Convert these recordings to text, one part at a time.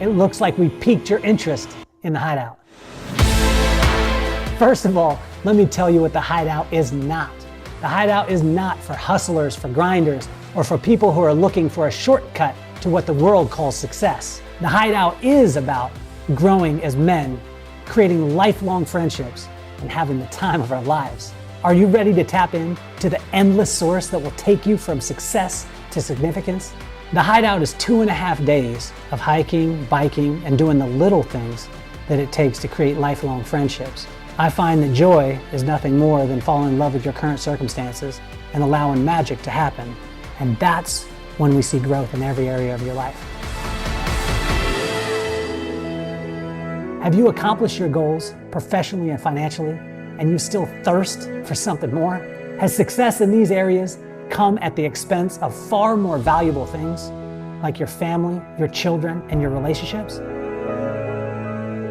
it looks like we piqued your interest in the Hideout. First of all, let me tell you what the Hideout is not. The Hideout is not for hustlers, for grinders, or for people who are looking for a shortcut to what the world calls success. The Hideout is about growing as men, creating lifelong friendships, and having the time of our lives. Are you ready to tap in to the endless source that will take you from success to significance? The Hideout is 2.5 days of hiking, biking, and doing the little things that it takes to create lifelong friendships. I find that joy is nothing more than falling in love with your current circumstances and allowing magic to happen. And that's when we see growth in every area of your life. Have you accomplished your goals professionally and financially, and you still thirst for something more? Has success in these areas come at the expense of far more valuable things, like your family, your children, and your relationships?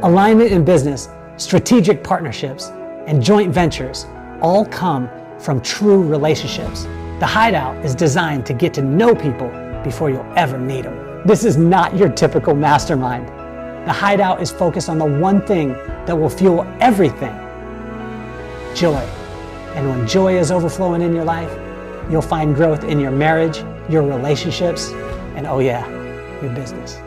Alignment in business, strategic partnerships, and joint ventures all come from true relationships. The Hideout is designed to get to know people before you'll ever meet them. This is not your typical mastermind. The Hideout is focused on the one thing that will fuel everything: joy. And when joy is overflowing in your life, you'll find growth in your marriage, your relationships, and oh yeah, your business.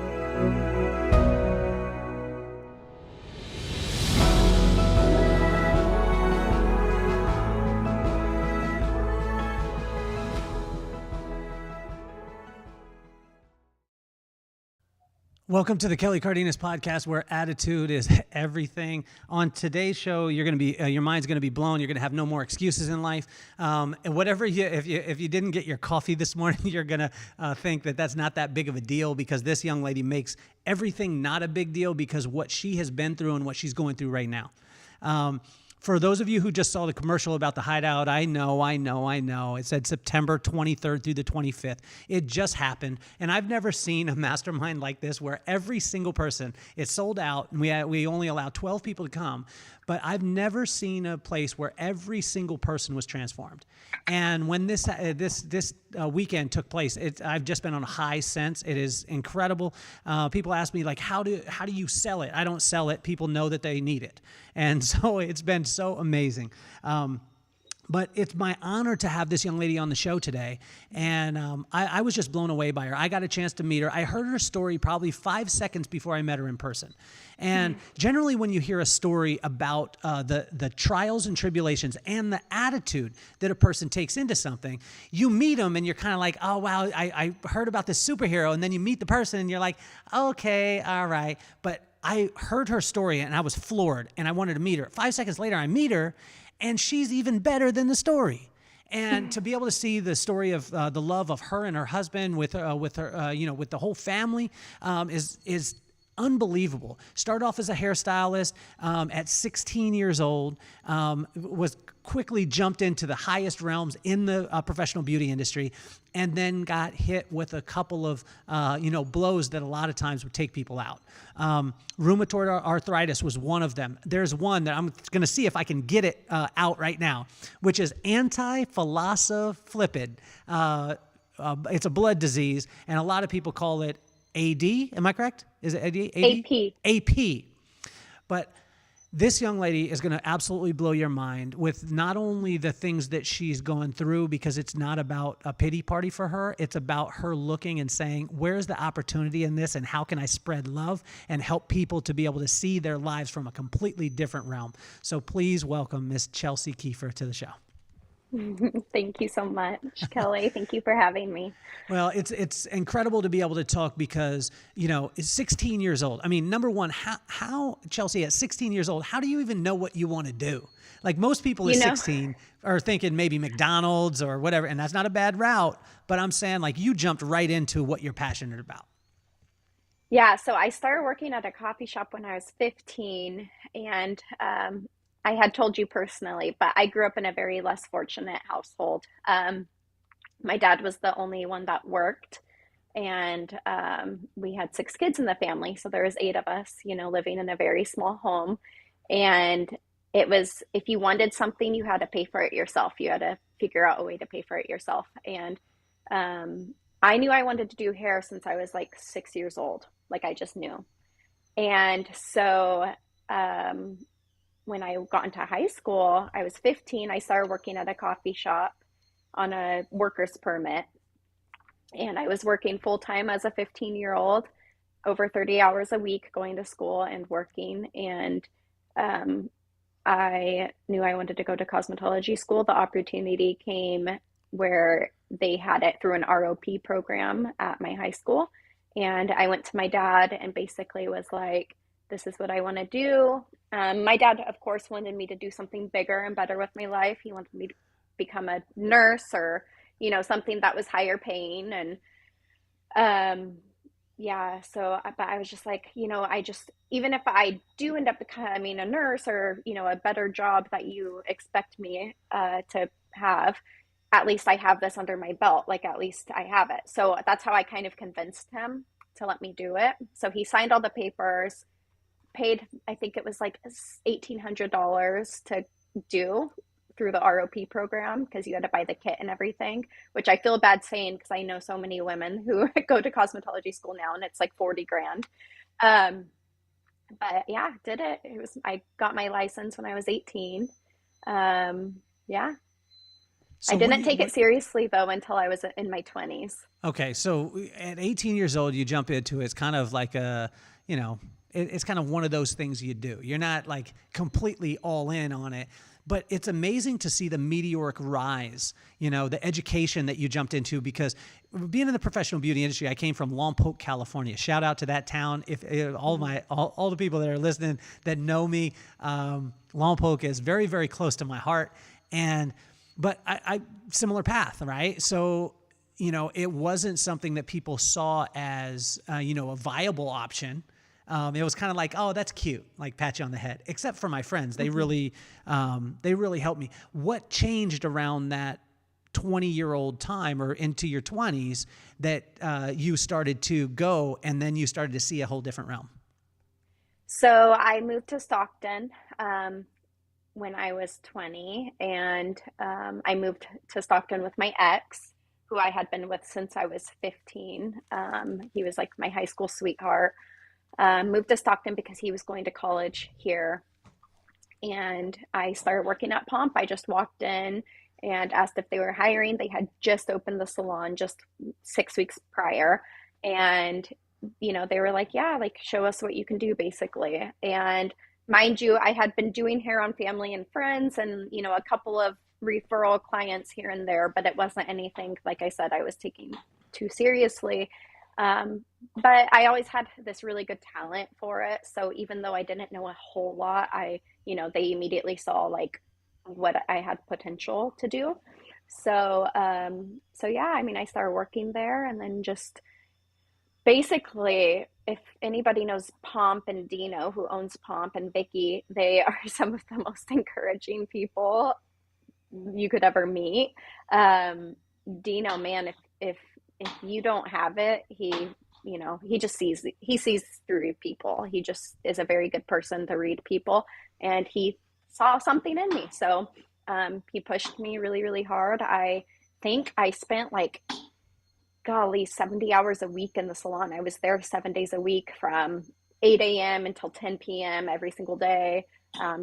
Welcome to the Kelly Cardenas podcast, where attitude is everything. On today's show, you're going to be your mind's going to be blown. You're going to have no more excuses in life. And whatever if you didn't get your coffee this morning, you're going to think that that's not that big of a deal, because this young lady makes everything not a big deal because what she has been through and what she's going through right now. For those of you who just saw the commercial about the Hideout, I know. It said September 23rd through the 25th. It just happened. And I've never seen a mastermind like this where every single person, it's sold out, and we only allow 12 people to come. But I've never seen a place where every single person was transformed. And when this weekend took place, I've just been on a high since. It is incredible. People ask me, like, how do you sell it? I don't sell it. People know that they need it. And so it's been so amazing. But it's my honor to have this young lady on the show today. And I was just blown away by her. I got a chance to meet her. I heard her story probably 5 seconds before I met her in person. And generally when you hear a story about the trials and tribulations and the attitude that a person takes into something, you meet them and you're kind of like, oh, wow, I heard about this superhero. And then you meet the person and you're like, okay, all right. But I heard her story and I was floored and I wanted to meet her. 5 seconds later, I meet her, and she's even better than the story. And to be able to see the story of the love of her and her husband with her, with the whole family is unbelievable. Started off as a hairstylist at 16 years old, was quickly jumped into the highest realms in the professional beauty industry, and then got hit with a couple of blows that a lot of times would take people out. Rheumatoid arthritis was one of them. There's one that I'm going to see if I can get it out right now, which is antiphospholipid. It's a blood disease, and a lot of people call it AD. Am I correct? Is it AD? AP. AP. But this young lady is going to absolutely blow your mind with not only the things that she's going through, because it's not about a pity party for her. It's about her looking and saying, where's the opportunity in this, and how can I spread love and help people to be able to see their lives from a completely different realm? So please welcome Miss Chelsey Kiefer to the show. Thank you so much, Kelly. Thank you for having me. Well, it's incredible to be able to talk because, it's 16 years old. I mean, number one, how Chelsey, at 16 years old, how do you even know what you want to do? Like, most people at 16 are thinking maybe McDonald's or whatever, and that's not a bad route. But I'm saying, like, you jumped right into what you're passionate about. Yeah, so I started working at a coffee shop when I was 15, and I had told you personally, but I grew up in a very less fortunate household. My dad was the only one that worked, and we had 6 kids in the family. So there was 8 of us, living in a very small home. And it was, if you wanted something, you had to pay for it yourself. You had to figure out a way to pay for it yourself. And I knew I wanted to do hair since I was like 6 years old. Like I just knew. And so when I got into high school, I was 15. I started working at a coffee shop on a worker's permit. And I was working full time as a 15-year-old, over 30 hours a week, going to school and working. And um, I knew I wanted to go to cosmetology school. The opportunity came where they had it through an ROP program at my high school. And I went to my dad and basically was like, this is what I want to do. My dad, of course, wanted me to do something bigger and better with my life. He wanted me to become a nurse or, something that was higher paying. And um, yeah, so, but I was just like, I just, even if I do end up becoming a nurse or, a better job that you expect me to have, at least I have this under my belt. Like, at least I have it. So that's how I kind of convinced him to let me do it. So he signed all the papers, paid, I think it was like $1,800 to do through the ROP program because you had to buy the kit and everything, which I feel bad saying because I know so many women who go to cosmetology school now and it's like 40 grand. Um, but yeah, did it. I got my license when I was 18. Yeah, I So didn't take it seriously though until I was in my 20s. okay, so at 18 years old, you jump into it. It's kind of like it's kind of one of those things you do. You're not like completely all in on it, but it's amazing to see the meteoric rise, the education that you jumped into, because being in the professional beauty industry, I came from Lompoc, California. Shout out to that town. If all the people that are listening that know me, Lompoc is very, very close to my heart. But I similar path, right? So, it wasn't something that people saw as, a viable option. It was kind of like, oh, that's cute, like pat you on the head. Except for my friends, they really helped me. What changed around that 20-year-old time or into your 20s that you started to go, and then you started to see a whole different realm? So I moved to Stockton when I was 20, and I moved to Stockton with my ex, who I had been with since I was 15. He was like my high school sweetheart. Moved to Stockton because he was going to college here. And I started working at Pomp. I just walked in and asked if they were hiring. They had just opened the salon just 6 weeks prior. And, they were like, yeah, like show us what you can do basically. And mind you, I had been doing hair on family and friends and, a couple of referral clients here and there, but it wasn't anything, like I said, I was taking too seriously. But I always had this really good talent for it. So even though I didn't know a whole lot, they immediately saw like what I had potential to do. So yeah, I mean, I started working there and then just basically, if anybody knows Pomp and Dino, who owns Pomp, and Vicky, they are some of the most encouraging people you could ever meet. Dino, man, if you don't have it, he just sees through people. He just is a very good person to read people, and he saw something in me. So he pushed me really, really hard. I think I spent like, golly, 70 hours a week in the salon. I was there 7 days a week from 8 a.m. until 10 p.m. every single day,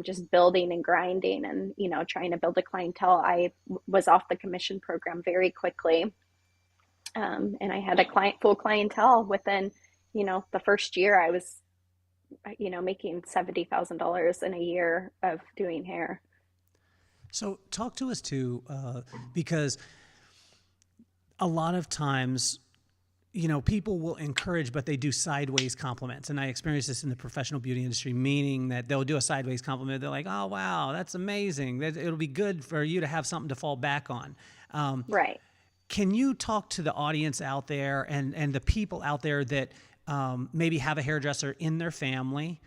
just building and grinding and, trying to build a clientele. I was off the commission program very quickly. And I had a full clientele within, the first year. I was, making $70,000 in a year of doing hair. So talk to us too, because a lot of times, people will encourage, but they do sideways compliments. And I experienced this in the professional beauty industry, meaning that they'll do a sideways compliment. They're like, oh, wow, that's amazing. It'll be good for you to have something to fall back on. Right. Can you talk to the audience out there and the people out there that maybe have a hairdresser in their family,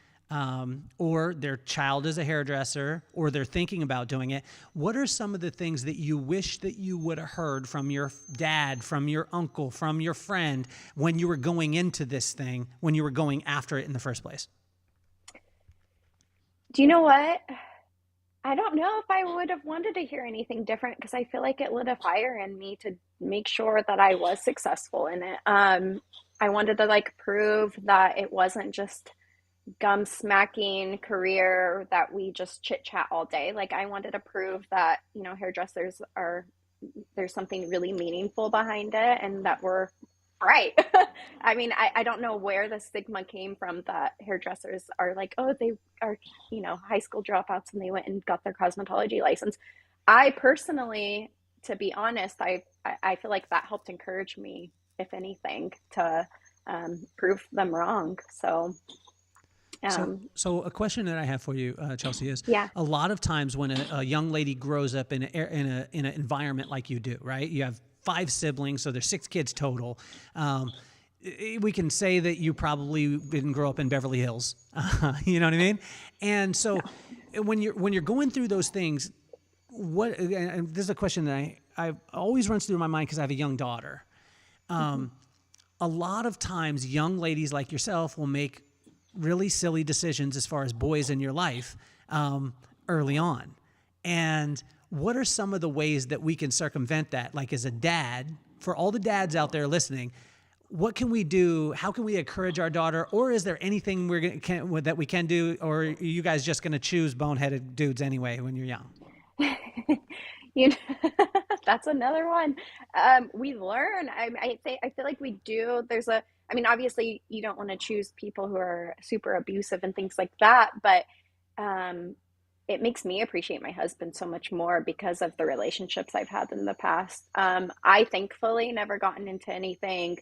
or their child is a hairdresser, or they're thinking about doing it? What are some of the things that you wish that you would have heard from your dad, from your uncle, from your friend when you were going into this thing, when you were going after it in the first place? Do you know what? I don't know if I would have wanted to hear anything different because I feel like it lit a fire in me to make sure that I was successful in it. I wanted to like prove that it wasn't just gum smacking career that we just chit chat all day. Like I wanted to prove that, hairdressers are, there's something really meaningful behind it and that we're right. I mean, I don't know where the stigma came from that hairdressers are like, oh, they are, high school dropouts and they went and got their cosmetology license. I personally, to be honest, I feel like that helped encourage me, if anything, to prove them wrong. So, So, um, so a question that I have for you, Chelsey, is yeah. a lot of times when a young lady grows up in an environment like you do, right? You have 5 siblings, so there's 6 kids total. We can say that you probably didn't grow up in Beverly Hills. You know what I mean? And so, when you're going through those things, what? And this is a question that I always runs through my mind because I have a young daughter. Mm-hmm. A lot of times, young ladies like yourself will make really silly decisions as far as boys in your life early on. And what are some of the ways that we can circumvent that? Like as a dad, for all the dads out there listening, what can we do? How can we encourage our daughter? Or is there anything that we can do? Or are you guys just going to choose boneheaded dudes anyway when you're young? You know, that's another one. We learn. I feel like we do. I mean, obviously, you don't want to choose people who are super abusive and things like that, but um, it makes me appreciate my husband so much more because of the relationships I've had in the past. I thankfully never gotten into anything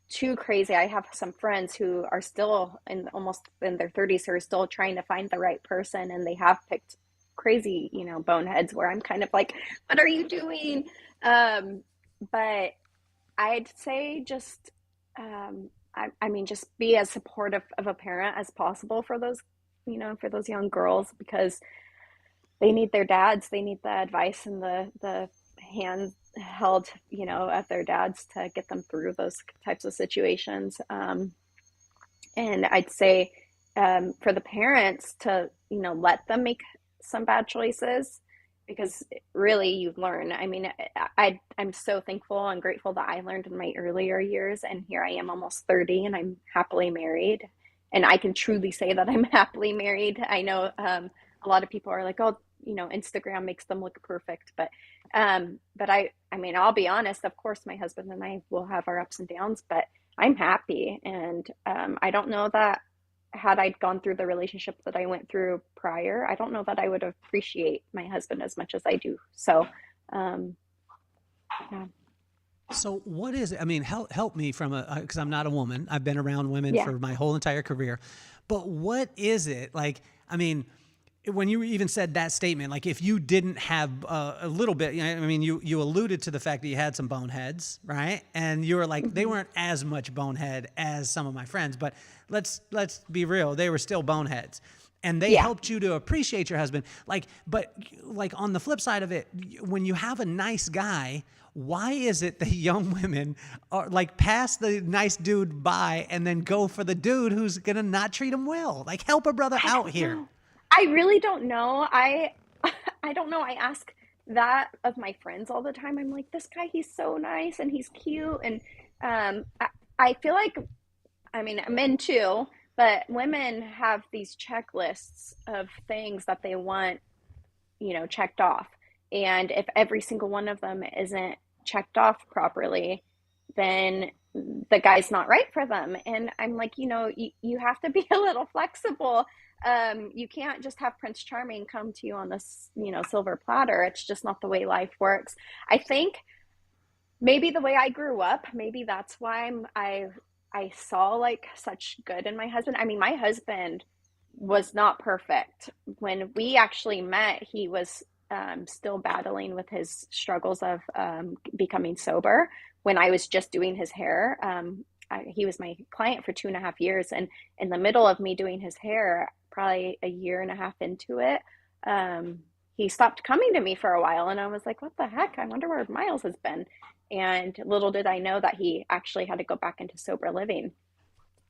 too crazy. I have some friends who are still almost in their 30s who are still trying to find the right person, and they have picked crazy, boneheads where I'm kind of like, what are you doing? But I'd say just, I mean, just be as supportive of a parent as possible for those, for those young girls because they need their dads. They need the advice and the hand held, of their dads to get them through those types of situations. And I'd say for the parents to, let them make some bad choices because really you learn. I mean, I'm so thankful and grateful that I learned in my earlier years. And here I am almost 30 and I'm happily married. And I can truly say that I'm happily married. I know a lot of people are like, oh, Instagram makes them look perfect. But I mean, I'll be honest, of course, my husband and I will have our ups and downs, but I'm happy. And I don't know that had I gone through the relationship that I went through prior, I don't know that I would appreciate my husband as much as I do. So, yeah. So what is it? I mean, help me from because I'm not a woman. I've been around women Yeah. for my whole entire career. But what is it like? I mean, when you even said that statement, like if you didn't have a little bit, I mean, you alluded to the fact that you had some boneheads, right? And you were like, they Hmm. weren't as much bonehead as some of my friends, but let's be real, they were still boneheads. And they Yeah. helped you to appreciate your husband. But on the flip side of it, when you have a nice guy, why is it that young women are like pass the nice dude by and then go for the dude who's gonna not treat them well? Like help a brother I out don't here. know. I really don't know. I don't know. I ask that of my friends all the time. I'm like, this guy, he's so nice and he's cute. And I feel like, I mean, men too, but women have these checklists of things that they want, checked off. And if every single one of them isn't checked off properly, then the guy's not right for them. And I'm like, you have to be a little flexible. You can't just have Prince Charming come to you on this, silver platter. It's just not the way life works. I think maybe the way I grew up, maybe that's why I saw like such good in my husband. I mean, my husband was not perfect. When we actually met, he was still battling with his struggles of becoming sober when I was just doing his hair. He was my client for 2.5 years. And in the middle of me doing his hair, probably a year and a half into it, he stopped coming to me for a while. And I was like, what the heck? I wonder where Miles has been. And little did I know that he actually had to go back into sober living.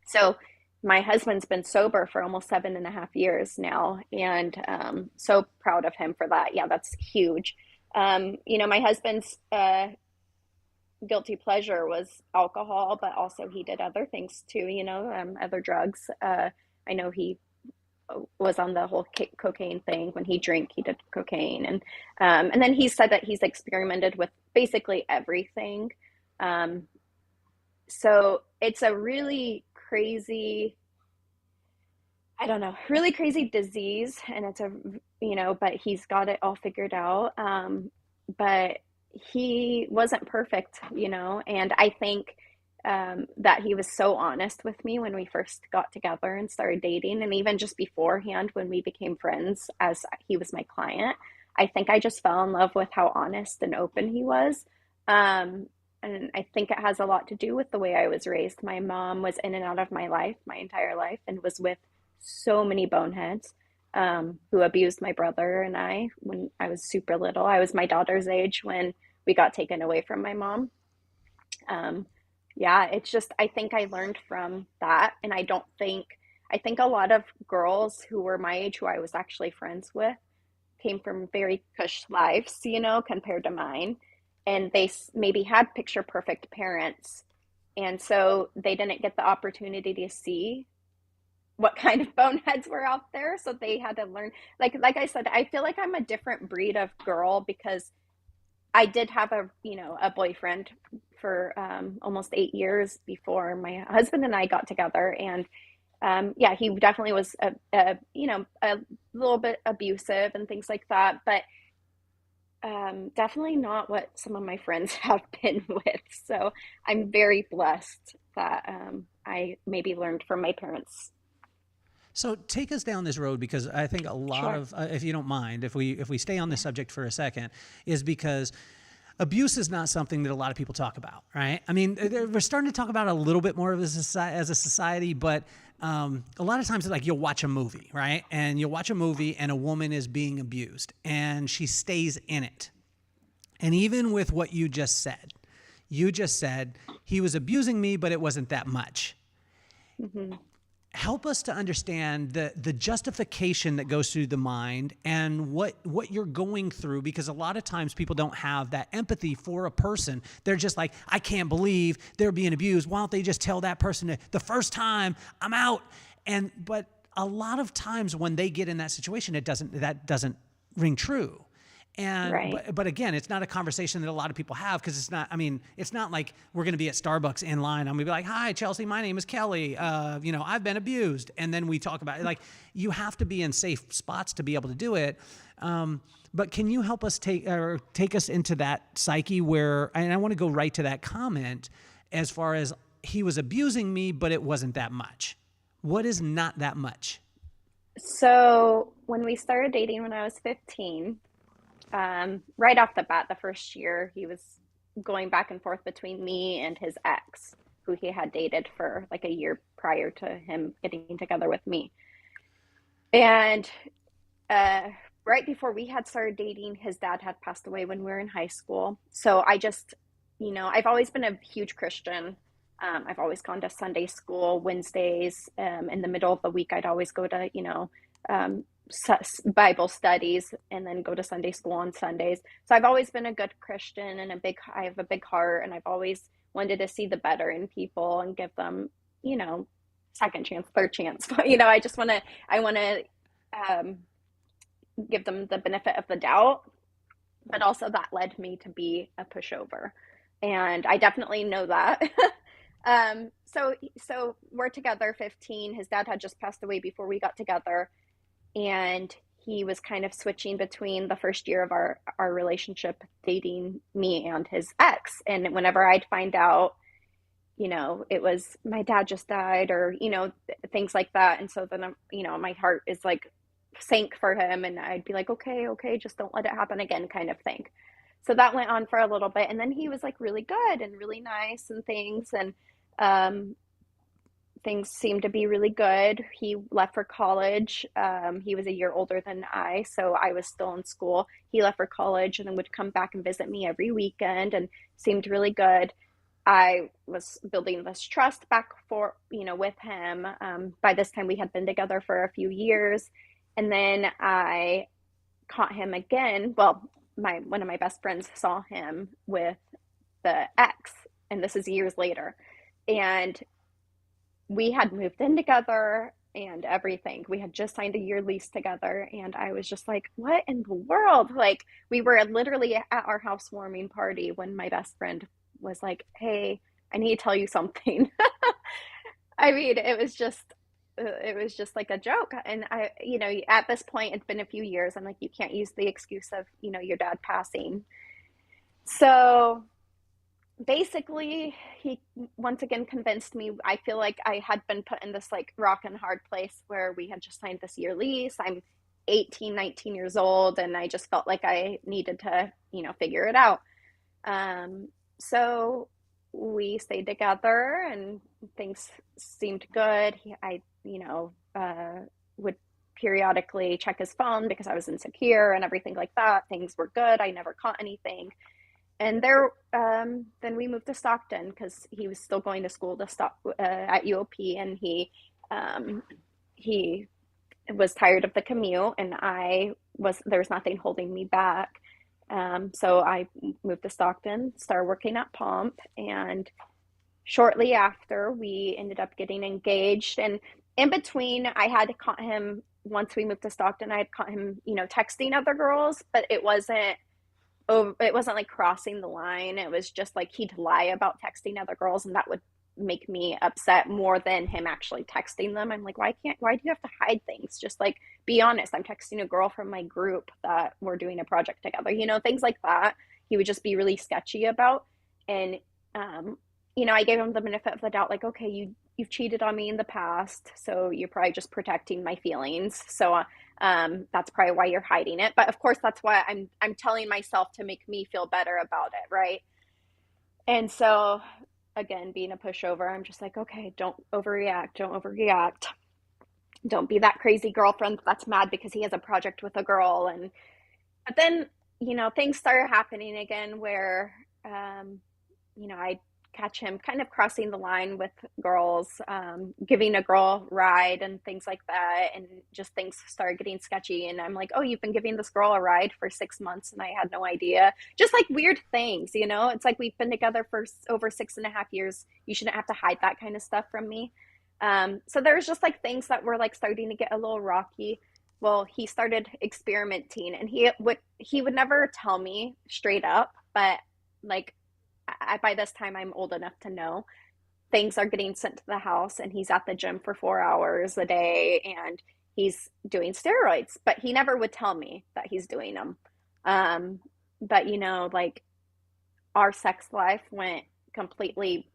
So my husband's been sober for almost 7.5 years now, and so proud of him for that. Yeah, that's huge. My husband's guilty pleasure was alcohol, but also he did other things too, other drugs. I know he was on the whole cocaine thing. When he drank, he did cocaine, and then he said that he's experimented with basically everything. Um, so it's a really crazy, I don't know, really crazy disease, and but he's got it all figured out. But he wasn't perfect, and I think that he was so honest with me when we first got together and started dating, and even just beforehand when we became friends, as he was my client. I think I just fell in love with how honest and open he was. Um, and I think it has a lot to do with the way I was raised. My mom was in and out of my life my entire life and was with so many boneheads who abused my brother and I when I was super little. I was my daughter's age when we got taken away from my mom. Um, yeah, it's just, I think I learned from that. And I think a lot of girls who were my age, who I was actually friends with, came from very cush lives, compared to mine. And they maybe had picture perfect parents. And so they didn't get the opportunity to see what kind of boneheads were out there. So they had to learn. Like I said, I feel like I'm a different breed of girl because I did have a boyfriend for almost 8 years before my husband and I got together. And yeah, he definitely was a little bit abusive and things like that. But definitely not what some of my friends have been with. So I'm very blessed that I maybe learned from my parents. So take us down this road, because I think a lot Sure. of, if you don't mind, if we stay on this subject for a second, is because abuse is not something that a lot of people talk about, right? I mean, we're starting to talk about it a little bit more as a society, but a lot of times, like, you'll watch a movie, right? And you'll watch a movie and a woman is being abused and she stays in it. And even with what you just said, he was abusing me, but it wasn't that much. Hmm. Help us to understand the justification that goes through the mind and what you're going through, because a lot of times people don't have that empathy for a person. They're just like, I can't believe they're being abused. Why don't they just tell that person the first time, I'm out? But a lot of times when they get in that situation, that doesn't ring true. Right. But again, it's not a conversation that a lot of people have, because it's not like we're going to be at Starbucks in line. I'm going to be like, hi, Chelsey, my name is Kelly. I've been abused. And then we talk about it. Like, you have to be in safe spots to be able to do it. But can you help us take us into that psyche where, and I want to go right to that comment, as far as he was abusing me, but it wasn't that much. What is not that much? So when we started dating when I was 15, right off the bat, the first year, he was going back and forth between me and his ex, who he had dated for like a year prior to him getting together with me. And uh, right before we had started dating, his dad had passed away when we were in high school. So I just, I've always been a huge Christian. I've always gone to Sunday school Wednesdays. In the middle of the week, I'd always go to, um, Bible studies and then go to Sunday school on Sundays. So I've always been a good Christian and I have a big heart, and I've always wanted to see the better in people and give them, you know, second chance, third chance. I want to um, give them the benefit of the doubt, but also that led me to be a pushover. And I definitely know that. So we're together 15. His dad had just passed away before we got together, and he was kind of switching between the first year of our relationship dating me and his ex. And whenever I'd find out, it was my dad just died, or things like that. And so then my heart is like sank for him, and I'd be like, okay, okay, just don't let it happen again, kind of thing. So that went on for a little bit, and then he was like really good and really nice and things, and um things seemed to be really good. He left for college. He was a year older than I, so I was still in school. He left for college and then would come back and visit me every weekend, and seemed really good. I was building this trust back with him. By this time, we had been together for a few years, and then I caught him again. Well, my one of my best friends saw him with the ex, and this is years later. And we had moved in together and everything. We had just signed a year lease together, and I was just like, what in the world? Like, we were literally at our housewarming party when my best friend was like, hey, I need to tell you something. I mean, it was just like a joke. And I, at this point, it's been a few years. I'm like, you can't use the excuse of, your dad passing. So basically, he once again convinced me. I feel like I had been put in this like rock and hard place where we had just signed this year lease. I'm 18, 19 years old, and I just felt like I needed to, figure it out. So we stayed together and things seemed good. I, would periodically check his phone because I was insecure and everything like that. Things were good. I never caught anything. And then we moved to Stockton because he was still going to school at UOP, and he was tired of the commute, and there was nothing holding me back. So I moved to Stockton, started working at Pomp, and shortly after we ended up getting engaged. And in between, I had caught him, once we moved to Stockton, I had caught him, texting other girls, but it wasn't like crossing the line. It was just like he'd lie about texting other girls, and that would make me upset more than him actually texting them. I'm like, why do you have to hide things? Just like be honest. I'm texting a girl from my group that we're doing a project together, things like that. He would just be really sketchy about. And I gave him the benefit of the doubt, like, okay, you've cheated on me in the past, so you're probably just protecting my feelings. So that's probably why you're hiding it. But of course, that's why I'm telling myself to make me feel better about it, right? And so, again, being a pushover, I'm just like, okay, don't overreact, don't be that crazy girlfriend that's mad because he has a project with a girl. But then, things started happening again where, I catch him kind of crossing the line with girls, giving a girl a ride and things like that. And just things started getting sketchy. And I'm like, oh, you've been giving this girl a ride for 6 months and I had no idea. Just like weird things, It's like we've been together for over 6.5 years. You shouldn't have to hide that kind of stuff from me. So there was just like things that were like starting to get a little rocky. Well, he started experimenting, and he would never tell me straight up, but like, by this time I'm old enough to know things are getting sent to the house, and he's at the gym for 4 hours a day and he's doing steroids, but he never would tell me that he's doing them. But like, our sex life went completely,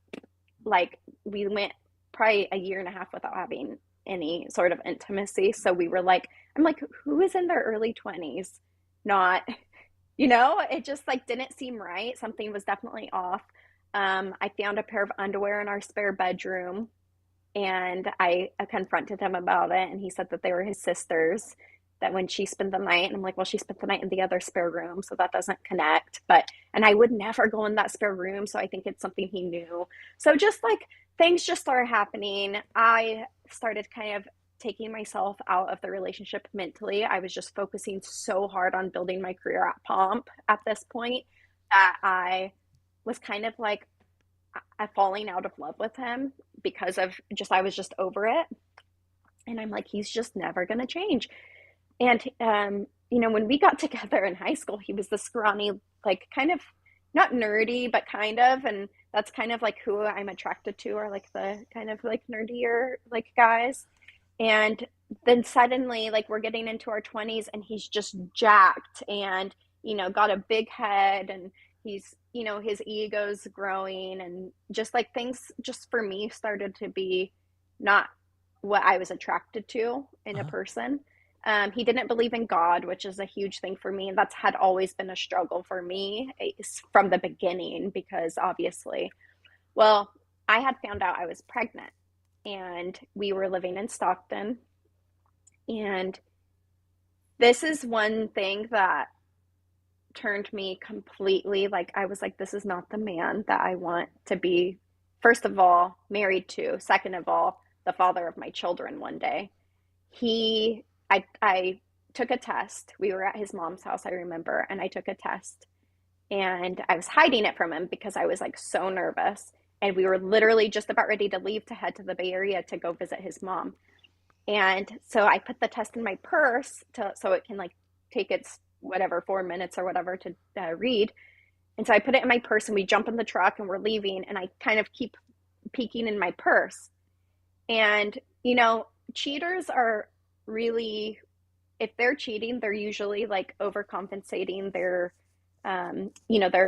like, we went probably a year and a half without having any sort of intimacy. So we were like, I'm like, who is in their early 20s not, it just like didn't seem right. Something was definitely off. I found a pair of underwear in our spare bedroom, and I confronted him about it, and he said that they were his sister's, that when she spent the night, and I'm like, well, she spent the night in the other spare room, so that doesn't connect. And I would never go in that spare room, so I think it's something he knew. So just like things just started happening. I started kind of taking myself out of the relationship mentally. I was just focusing so hard on building my career at Pomp at this point that I was kind of like falling out of love with him because of just, I was just over it. And I'm like, he's just never going to change. And, when we got together in high school, he was the scrawny, like kind of not nerdy, but kind of, and that's kind of like who I'm attracted to, are like the kind of like nerdier like guys. And then suddenly, like, we're getting into our 20s and he's just jacked and, got a big head, and he's, his ego's growing, and just like things just for me started to be not what I was attracted to in a person. He didn't believe in God, which is a huge thing for me. And that's had always been a struggle for me from the beginning, because obviously, well, I had found out I was pregnant, and we were living in Stockton. And this is one thing that turned me completely, like, I was like, this is not the man that I want to be, first of all, married to. Second of all, the father of my children one day. I took a test. We were at his mom's house, I remember, and I took a test. And I was hiding it from him because I was like so nervous. And we were literally just about ready to leave to head to the Bay Area to go visit his mom. And so I put the test in my purse so it can like take its whatever 4 minutes or whatever to read. And so I put it in my purse and we jump in the truck and we're leaving. And I kind of keep peeking in my purse. And, cheaters are really, if they're cheating, they're usually like overcompensating. They're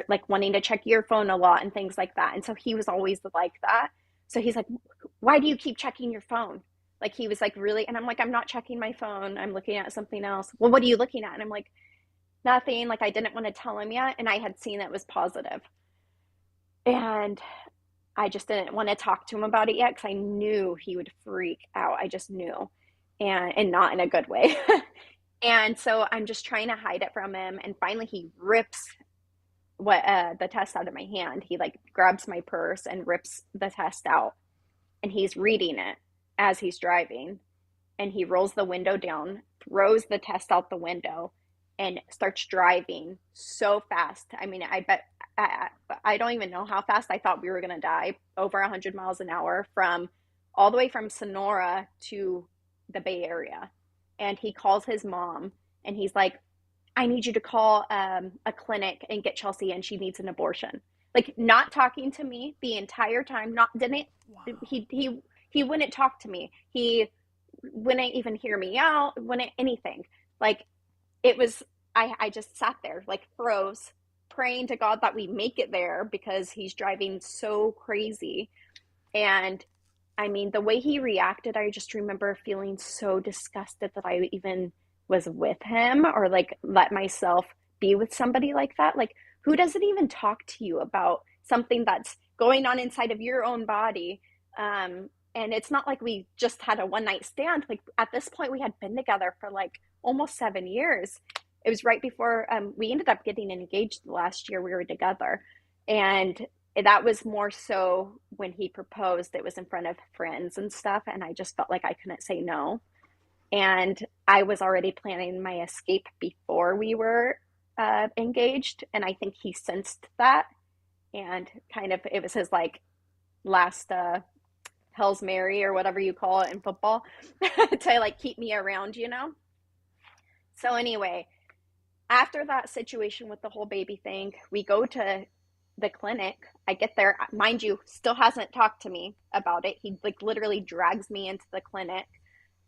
like wanting to check your phone a lot and things like that. And so he was always like that. So he's like, why do you keep checking your phone? Like he was like really, and I'm like, I'm not checking my phone. I'm looking at something else. Well, what are you looking at? And I'm like, nothing. Like I didn't want to tell him yet. And I had seen it was positive. And I just didn't want to talk to him about it yet because I knew he would freak out. I just knew, and not in a good way. And so I'm just trying to hide it from him. And finally, he rips the test out of my hand. He like grabs my purse and rips the test out, and he's reading it as he's driving. And he rolls the window down, throws the test out the window, and starts driving so fast. I mean, I don't even know how fast. I thought we were gonna die. Over 100 miles an hour from all the way from Sonora to the Bay Area. And he calls his mom, and he's like, I need you to call a clinic and get Chelsey in. She needs an abortion. Like not talking to me the entire time. Not didn't Wow. he wouldn't talk to me. He wouldn't even hear me out. Wouldn't anything. Like it was. I just sat there like froze, praying to God that we make it there because he's driving so crazy. And I mean, the way he reacted, I just remember feeling so disgusted that I even was with him or like let myself be with somebody like that. Like, who doesn't even talk to you about something that's going on inside of your own body? And it's not like we just had a one night stand. Like, at this point, we had been together for like almost 7 years. It was right before we ended up getting engaged the last year we were together. And that was more so when he proposed, it was in front of friends and stuff. And I just felt like I couldn't say no. And I was already planning my escape before we were engaged. And I think he sensed that. And kind of, it was his like last Hell's Mary or whatever you call it in football to like keep me around. So anyway, after that situation with the whole baby thing, we go to the clinic. I get there, mind you, still hasn't talked to me about it. He like literally drags me into the clinic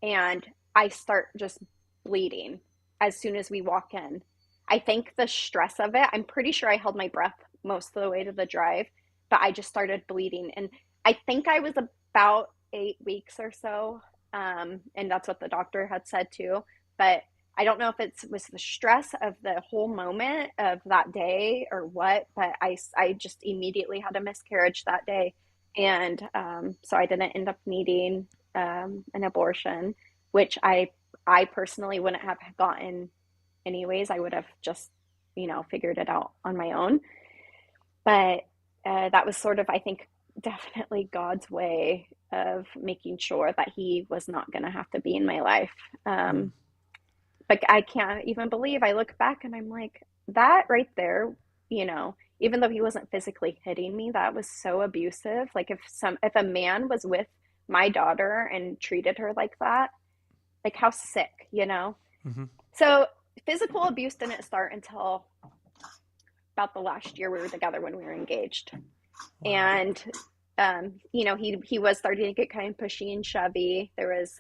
and I start just bleeding as soon as we walk in. I think the stress of it, I'm pretty sure I held my breath most of the way to the drive, but I just started bleeding. And I think I was about 8 weeks or so. And that's what the doctor had said too. But I don't know if it was the stress of the whole moment of that day or what, but I just immediately had a miscarriage that day. And so I didn't end up needing an abortion, which I personally wouldn't have gotten anyways. I would have just, figured it out on my own. But that was sort of, I think, definitely God's way of making sure that he was not going to have to be in my life. But I can't even believe I look back and I'm like, that right there, even though he wasn't physically hitting me, that was so abusive. Like if a man was with my daughter and treated her like that, like how sick. Mm-hmm. So physical abuse didn't start until about the last year we were together when we were engaged. Wow. And he was starting to get kind of pushy and shovey. There was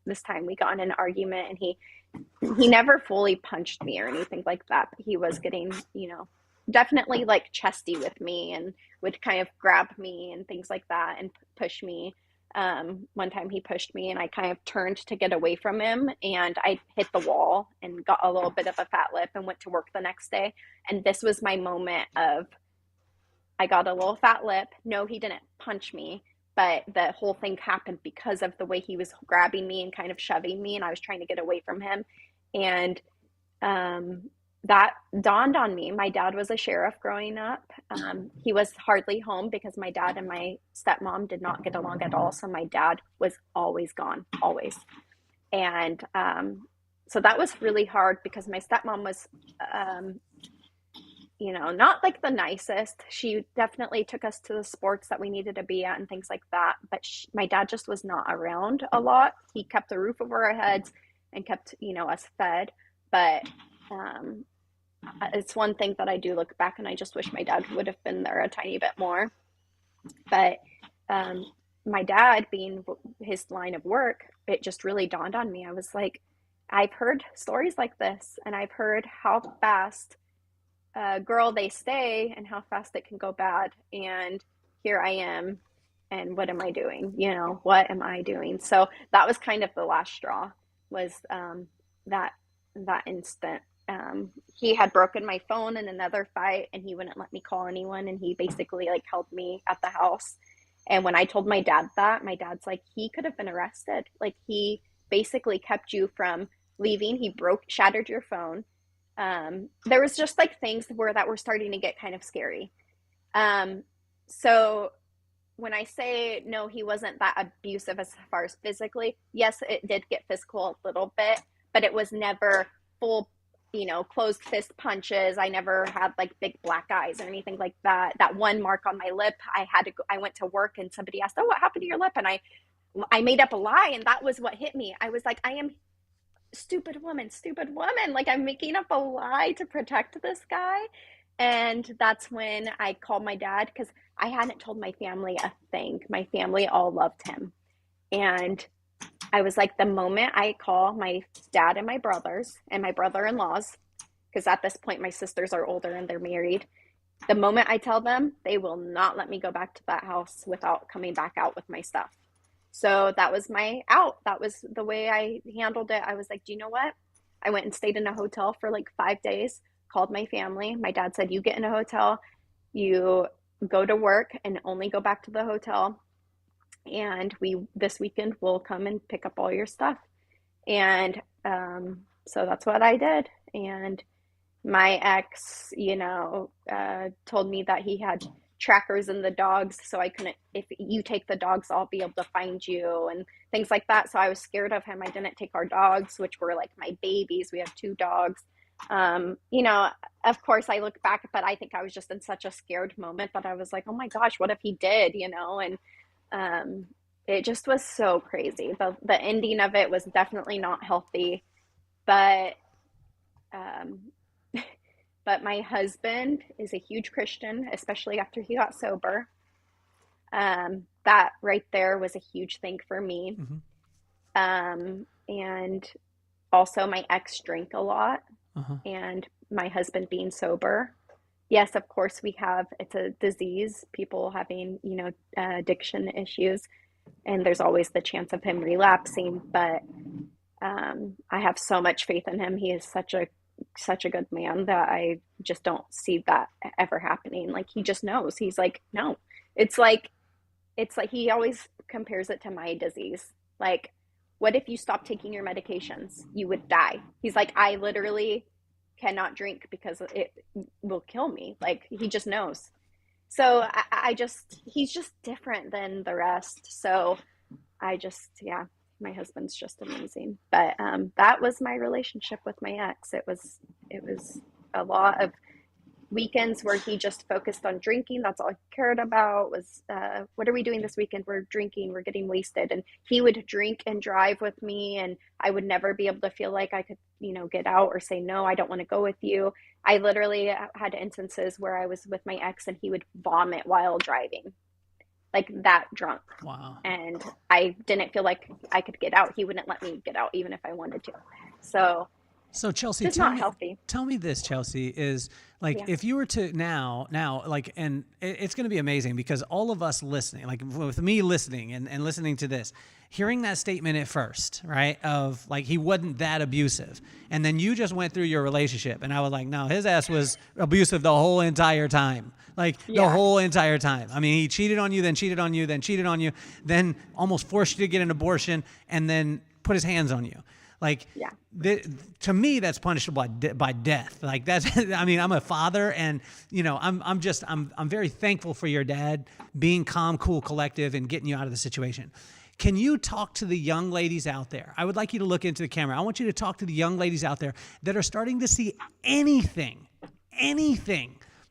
this time we got in an argument and he never fully punched me or anything like that, but he was getting, definitely like chesty with me and would kind of grab me and things like that and push me. One time he pushed me and I kind of turned to get away from him and I hit the wall and got a little bit of a fat lip and went to work the next day. And this was my moment of, I got a little fat lip. No, he didn't punch me, but the whole thing happened because of the way he was grabbing me and kind of shoving me, and I was trying to get away from him. And that dawned on me. My dad was a sheriff growing up. He was hardly home because my dad and my stepmom did not get along at all. So my dad was always gone, always. And so that was really hard because my stepmom was not like the nicest. She definitely took us to the sports that we needed to be at and things like that. But my dad just was not around a lot. He kept the roof over our heads and kept, us fed. But it's one thing that I do look back and I just wish my dad would have been there a tiny bit more. But my dad, being his line of work, it just really dawned on me. I was like, I've heard stories like this, and I've heard how fast girl they stay and how fast it can go bad. And here I am, and what am I doing? What am I doing? So that was kind of the last straw, was that instant. He had broken my phone in another fight, and he wouldn't let me call anyone, and he basically like held me at the house. And when I told my dad that, my dad's like, he could have been arrested. Like, he basically kept you from leaving. He shattered your phone. There was just like things that were starting to get kind of scary. So when I say no, he wasn't that abusive as far as physically. Yes, it did get physical a little bit, but it was never full, closed fist punches. I never had like big black eyes or anything like that. That one mark on my lip, I went to work and somebody asked, "Oh, what happened to your lip?" And I made up a lie, and that was what hit me. I was like, I am stupid woman. Like, I'm making up a lie to protect this guy. And that's when I called my dad, because I hadn't told my family a thing. My family all loved him. And I was like, the moment I call my dad and my brothers and my brother-in-laws, because at this point my sisters are older and they're married, the moment I tell them, they will not let me go back to that house without coming back out with my stuff. So that was my out. That was the way I handled it. I was like, do you know what? I went and stayed in a hotel for like 5 days, called my family. My dad said, you get in a hotel, you go to work and only go back to the hotel. And this weekend we'll come and pick up all your stuff. And so that's what I did. And my ex, told me that he had trackers in the dogs, so I couldn't, if you take the dogs, I'll be able to find you and things like that. So I was scared of him. I didn't take our dogs, which were like my babies. We have 2 dogs. Of course I look back, but I think I was just in such a scared moment that I was like, oh my gosh, what if he did, and it just was so crazy. The ending of it was definitely not healthy, but my husband is a huge Christian, especially after he got sober. That right there was a huge thing for me. Mm-hmm. And also my ex drank a lot, and my husband being sober. Yes, of course it's a disease, people having, addiction issues, and there's always the chance of him relapsing. But I have so much faith in him. He is such a good man that I just don't see that ever happening. Like, he just knows. He's like, no. It's like he always compares it to my disease. Like, what if you stop taking your medications? You would die. He's like, I literally cannot drink because it will kill me. Like, he just knows. So he's just different than the rest. So my husband's just amazing. But that was my relationship with my ex. It was a lot of weekends where he just focused on drinking. That's all he cared about was, what are we doing this weekend? We're drinking, we're getting wasted. And he would drink and drive with me, and I would never be able to feel like I could, get out or say, no, I don't want to go with you. I literally had instances where I was with my ex and he would vomit while driving, like that drunk. Wow. And I didn't feel like I could get out. He wouldn't let me get out even if I wanted to. So Chelsey, it's not healthy. Tell me this, Chelsey, is like, if you were to now, like, and it's going to be amazing because all of us listening, like with me listening and listening to this, hearing that statement at first, right? Of like, he wasn't that abusive. And then you just went through your relationship and I was like, no, his ass was abusive the whole entire time. Like the whole entire time. I mean, he cheated on you, then cheated on you, then cheated on you, then almost forced you to get an abortion and then put his hands on you. Like, to me, that's punishable by death. Like that's, I mean, I'm a father and, I'm very thankful for your dad being calm, cool, collective and getting you out of the situation. Can you talk to the young ladies out there? I would like you to look into the camera. I want you to talk to the young ladies out there that are starting to see anything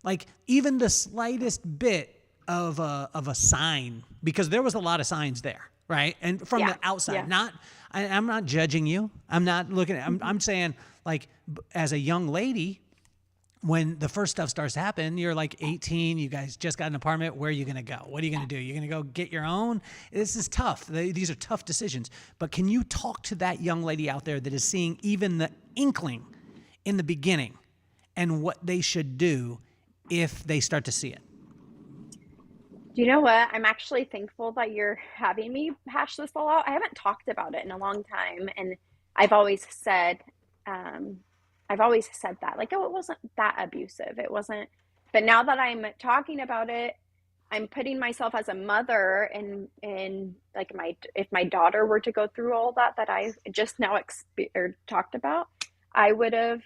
like even the slightest bit of a sign, because there was a lot of signs there, right? And from Yeah. the outside, Yeah. I'm not judging you. I'm not looking at, I'm saying like as a young lady, when the first stuff starts to happen, you're like 18, you guys just got an apartment. Where are you going to go? What are you going to do? You're going to go get your own? This is tough. These are tough decisions. But can you talk to that young lady out there that is seeing even the inkling in the beginning and what they should do if they start to see it? Do you know what? I'm actually thankful that you're having me hash this all out. I haven't talked about it in a long time, and I've always said, um, I've always said that, like, oh, it wasn't that abusive. It wasn't. But now that I'm talking about it, I'm putting myself as a mother and like if my daughter were to go through all that I just now or talked about, I would have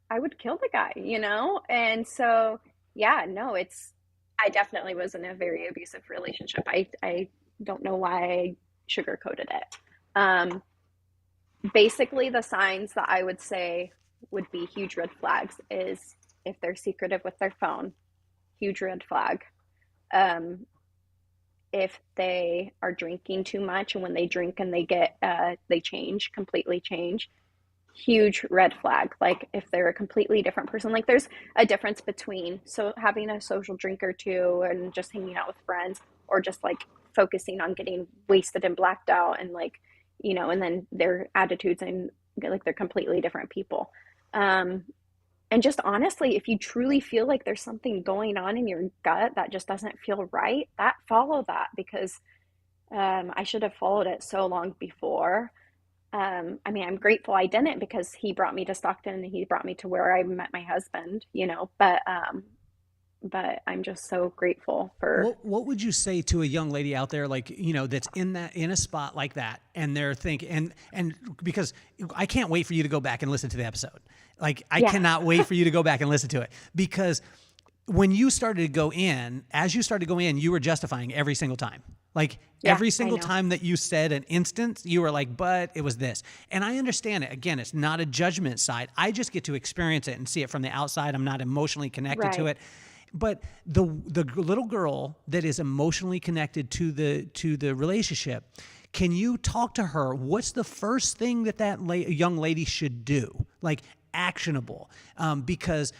I would kill the guy, you know? And so yeah, no, I definitely was in a very abusive relationship. I don't know why I sugarcoated it. Um, Basically the signs that I would say would be huge red flags is if they're secretive with their phone, huge red flag. Um, if they are drinking too much and when they drink and they change, completely change, huge red flag. Like if they're a completely different person, like there's a difference between so having a social drink or two and just hanging out with friends, or just like focusing on getting wasted and blacked out and like, and then their attitudes and like they're completely different people. um and just honestly, if you truly feel like there's something going on in your gut that just doesn't feel right, that follow that, because I should have followed it so long before. I mean, I'm grateful I didn't, because he brought me to Stockton and he brought me to where I met my husband, but I'm just so grateful for. What would you say to a young lady out there, like, that's in a spot like that, and they're thinking, and because I can't wait for you to go back and listen to the episode. Like, I Yeah. cannot wait for you to go back and listen to it, because when you started to go in, as you started to go in, you were justifying every single time. Like Yeah, every I single know. time that you said an instance, you were like, but it was this. And I understand it. Again, it's not a judgment side. I just get to experience it and see it from the outside. I'm not emotionally connected to Right. it. But the little girl that is emotionally connected to the relationship, can you talk to her? What's the first thing that young lady should do? Like actionable, because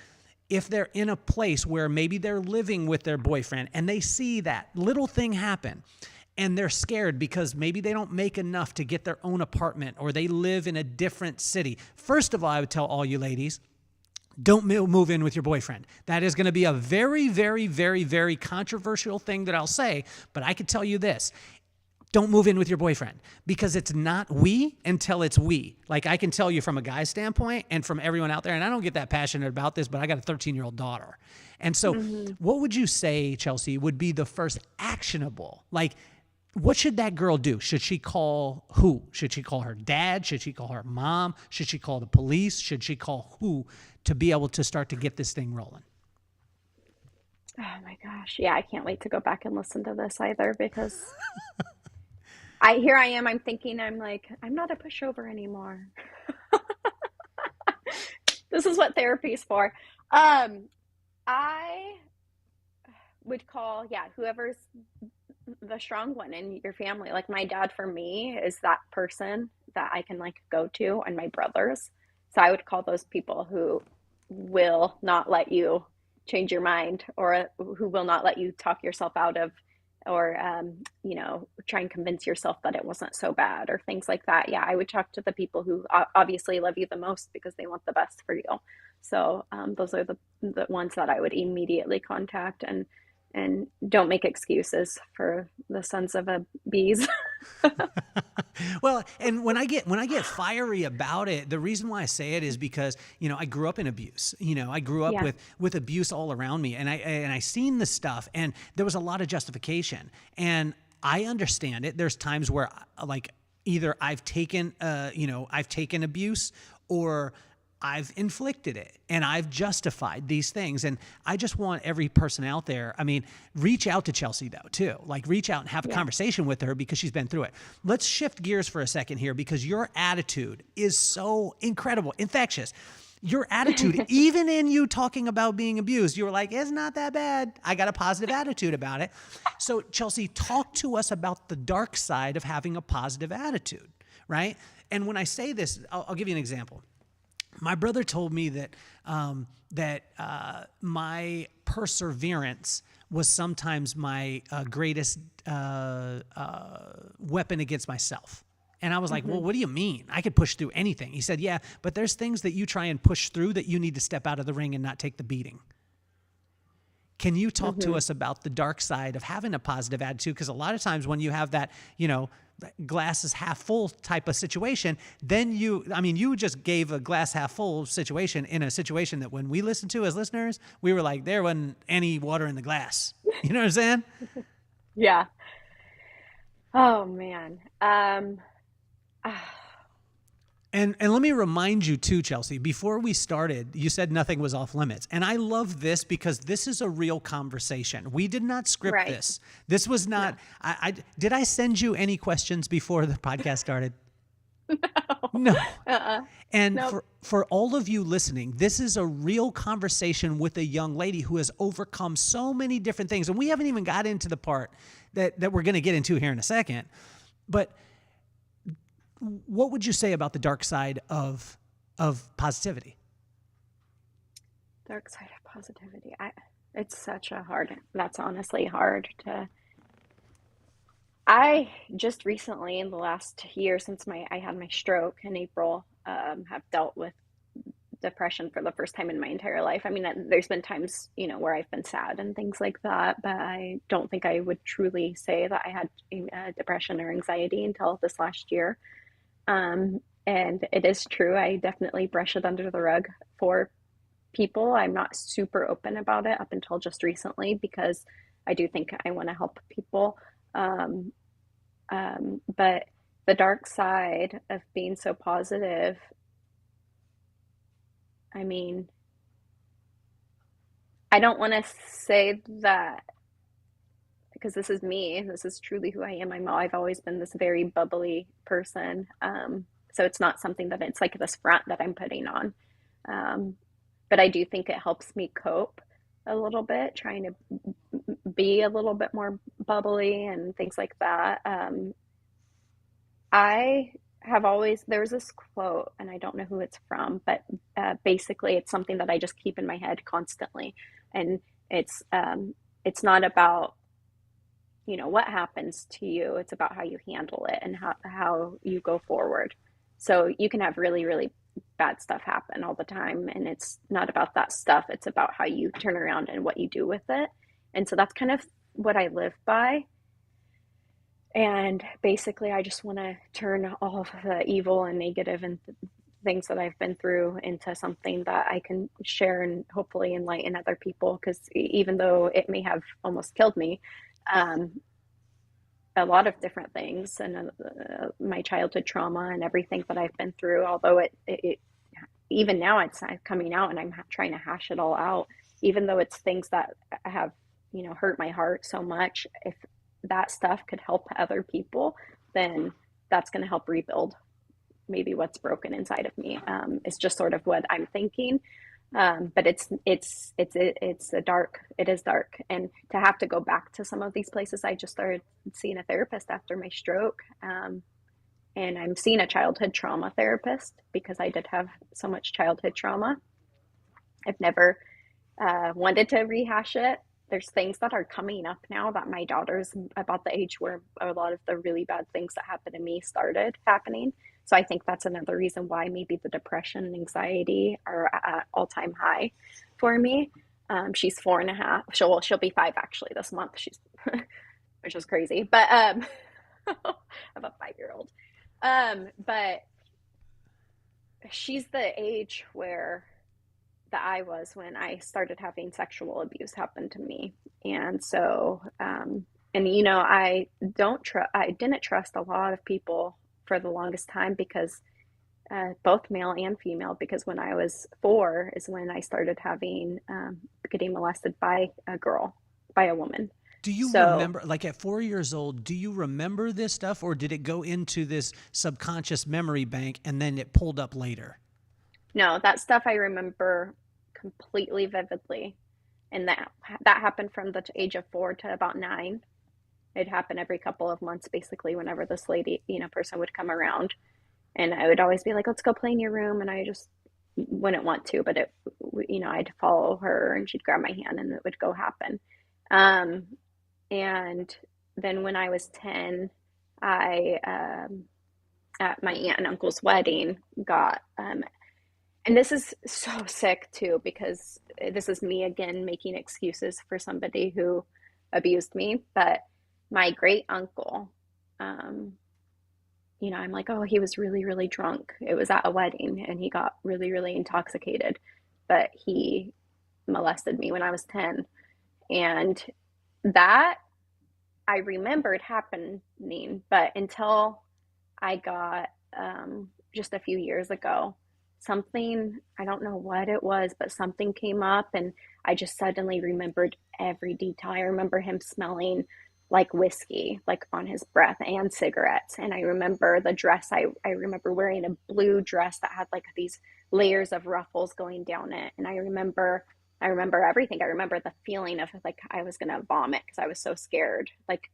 if they're in a place where maybe they're living with their boyfriend and they see that little thing happen and they're scared because maybe they don't make enough to get their own apartment or they live in a different city. First of all, I would tell all you ladies, don't move in with your boyfriend. That is going to be a very, very, very, very controversial thing that I'll say, but I can tell you this. Don't move in with your boyfriend, because it's not we until it's we. Like, I can tell you from a guy's standpoint and from everyone out there, and I don't get that passionate about this, but I got a 13-year-old daughter. And so what would you say, Chelsey, would be the first actionable? Like, what should that girl do? Should she call who? Should she call her dad? Should she call her mom? Should she call the police? Should she call who to be able to start to get this thing rolling? Oh my gosh. Yeah, I can't wait to go back and listen to this either, because here I am, I'm thinking, I'm like, I'm not a pushover anymore. This is what therapy is for. I would call, yeah, whoever's the strong one in your family. Like my dad for me is that person that I can like go to, and my brothers. So I would call those people who will not let you change your mind, or who will not let you talk yourself out of, or try and convince yourself that it wasn't so bad, or things like that. Yeah, I would talk to the people who obviously love you the most, because they want the best for you. So those are the ones that I would immediately contact, and don't make excuses for the sons of a bees. Well, and when I get fiery about it, the reason why I say it is because, I grew up in abuse. I grew up Yeah. with abuse all around me, and I seen the stuff, and there was a lot of justification, and I understand it. There's times where like either I've taken abuse, or I've inflicted it and I've justified these things. And I just want every person out there, reach out to Chelsey though, too. Like, reach out and have a conversation with her, because she's been through it. Let's shift gears for a second here, because your attitude is so incredible, infectious. Your attitude, even in you talking about being abused, you were like, it's not that bad. I got a positive attitude about it. So Chelsey, talk to us about the dark side of having a positive attitude, right? And when I say this, I'll give you an example. My brother told me that my perseverance was sometimes my greatest weapon against myself. And I was like, well, what do you mean? I could push through anything. He said, yeah, but there's things that you try and push through that you need to step out of the ring and not take the beating. Can you talk to us about the dark side of having a positive attitude? Because a lot of times when you have that, glass is half full type of situation, then you just gave a glass half full situation in a situation that when we listened to as listeners, we were like, there wasn't any water in the glass. You know what I'm saying? Yeah. Oh man. And let me remind you too, Chelsey, before we started, you said nothing was off limits. And I love this because this is a real conversation. We did not script this. This was not, no. Did I send you any questions before the podcast started? No. And nope. for all of you listening, this is a real conversation with a young lady who has overcome so many different things. And we haven't even got into the part that we're going to get into here in a second. But what would you say about the dark side of positivity? Dark side of positivity. It's such a that's honestly hard to. I just recently, in the last year since I had my stroke in April, have dealt with depression for the first time in my entire life. I mean, there's been times, where I've been sad and things like that, but I don't think I would truly say that I had depression or anxiety until this last year. And it is true. I definitely brush it under the rug for people. I'm not super open about it up until just recently because I do think I want to help people. But the dark side of being so positive, I mean, I don't want to say that because this is me. This is truly who I am. I've always been this very bubbly person. So it's not something that it's like this front that I'm putting on. But I do think it helps me cope a little bit, trying to be a little bit more bubbly and things like that. There's this quote, and I don't know who it's from, but basically it's something that I just keep in my head constantly. And it's not about, what happens to you. It's about how you handle it and how you go forward. So you can have really, really bad stuff happen all the time. And it's not about that stuff. It's about how you turn around and what you do with it. And so that's kind of what I live by. And basically, I just want to turn all of the evil and negative and things that I've been through into something that I can share and hopefully enlighten other people. Because even though it may have almost killed me, a lot of different things and my childhood trauma and everything that I've been through, although it even now it's coming out and I'm trying to hash it all out, even though it's things that have, hurt my heart so much. If that stuff could help other people, then that's going to help rebuild maybe what's broken inside of me. It's just sort of what I'm thinking. But it is dark. And to have to go back to some of these places, I just started seeing a therapist after my stroke. And I'm seeing a childhood trauma therapist because I did have so much childhood trauma. I've never wanted to rehash it. There's things that are coming up now that my daughter's about the age where a lot of the really bad things that happened to me started happening. So I think that's another reason why maybe the depression and anxiety are at all-time high for me. She's 4.5. She'll be 5 actually this month. Which is crazy. But I have a 5-year-old. But she's the age where that I was when I started having sexual abuse happen to me. And so, I didn't trust a lot of people for the longest time because both male and female, because when I was 4 is when I started getting molested by a woman. Do you remember, like at 4 years old, do you remember this stuff or did it go into this subconscious memory bank and then it pulled up later? No, that stuff I remember completely vividly. And that happened from the age of 4 to about 9. It happened every couple of months, basically, whenever this lady, person would come around. And I would always be like, let's go play in your room. And I just wouldn't want to, but I'd follow her and she'd grab my hand and it would go happen. Um, and then when I was 10, I, at my aunt and uncle's wedding, got, and this is so sick too, because this is me again making excuses for somebody who abused me. But my great uncle, um, I'm like, oh, he was really, really drunk. It was at a wedding and he got really, really intoxicated. But he molested me when I was 10. And that I remembered happening, but until I got just a few years ago, something, I don't know what it was, but something came up and I just suddenly remembered every detail. I remember him smelling like whiskey, like on his breath, and cigarettes. And I remember the dress, I remember wearing a blue dress that had like these layers of ruffles going down it. And I remember everything. I remember the feeling of like I was gonna vomit because I was so scared, like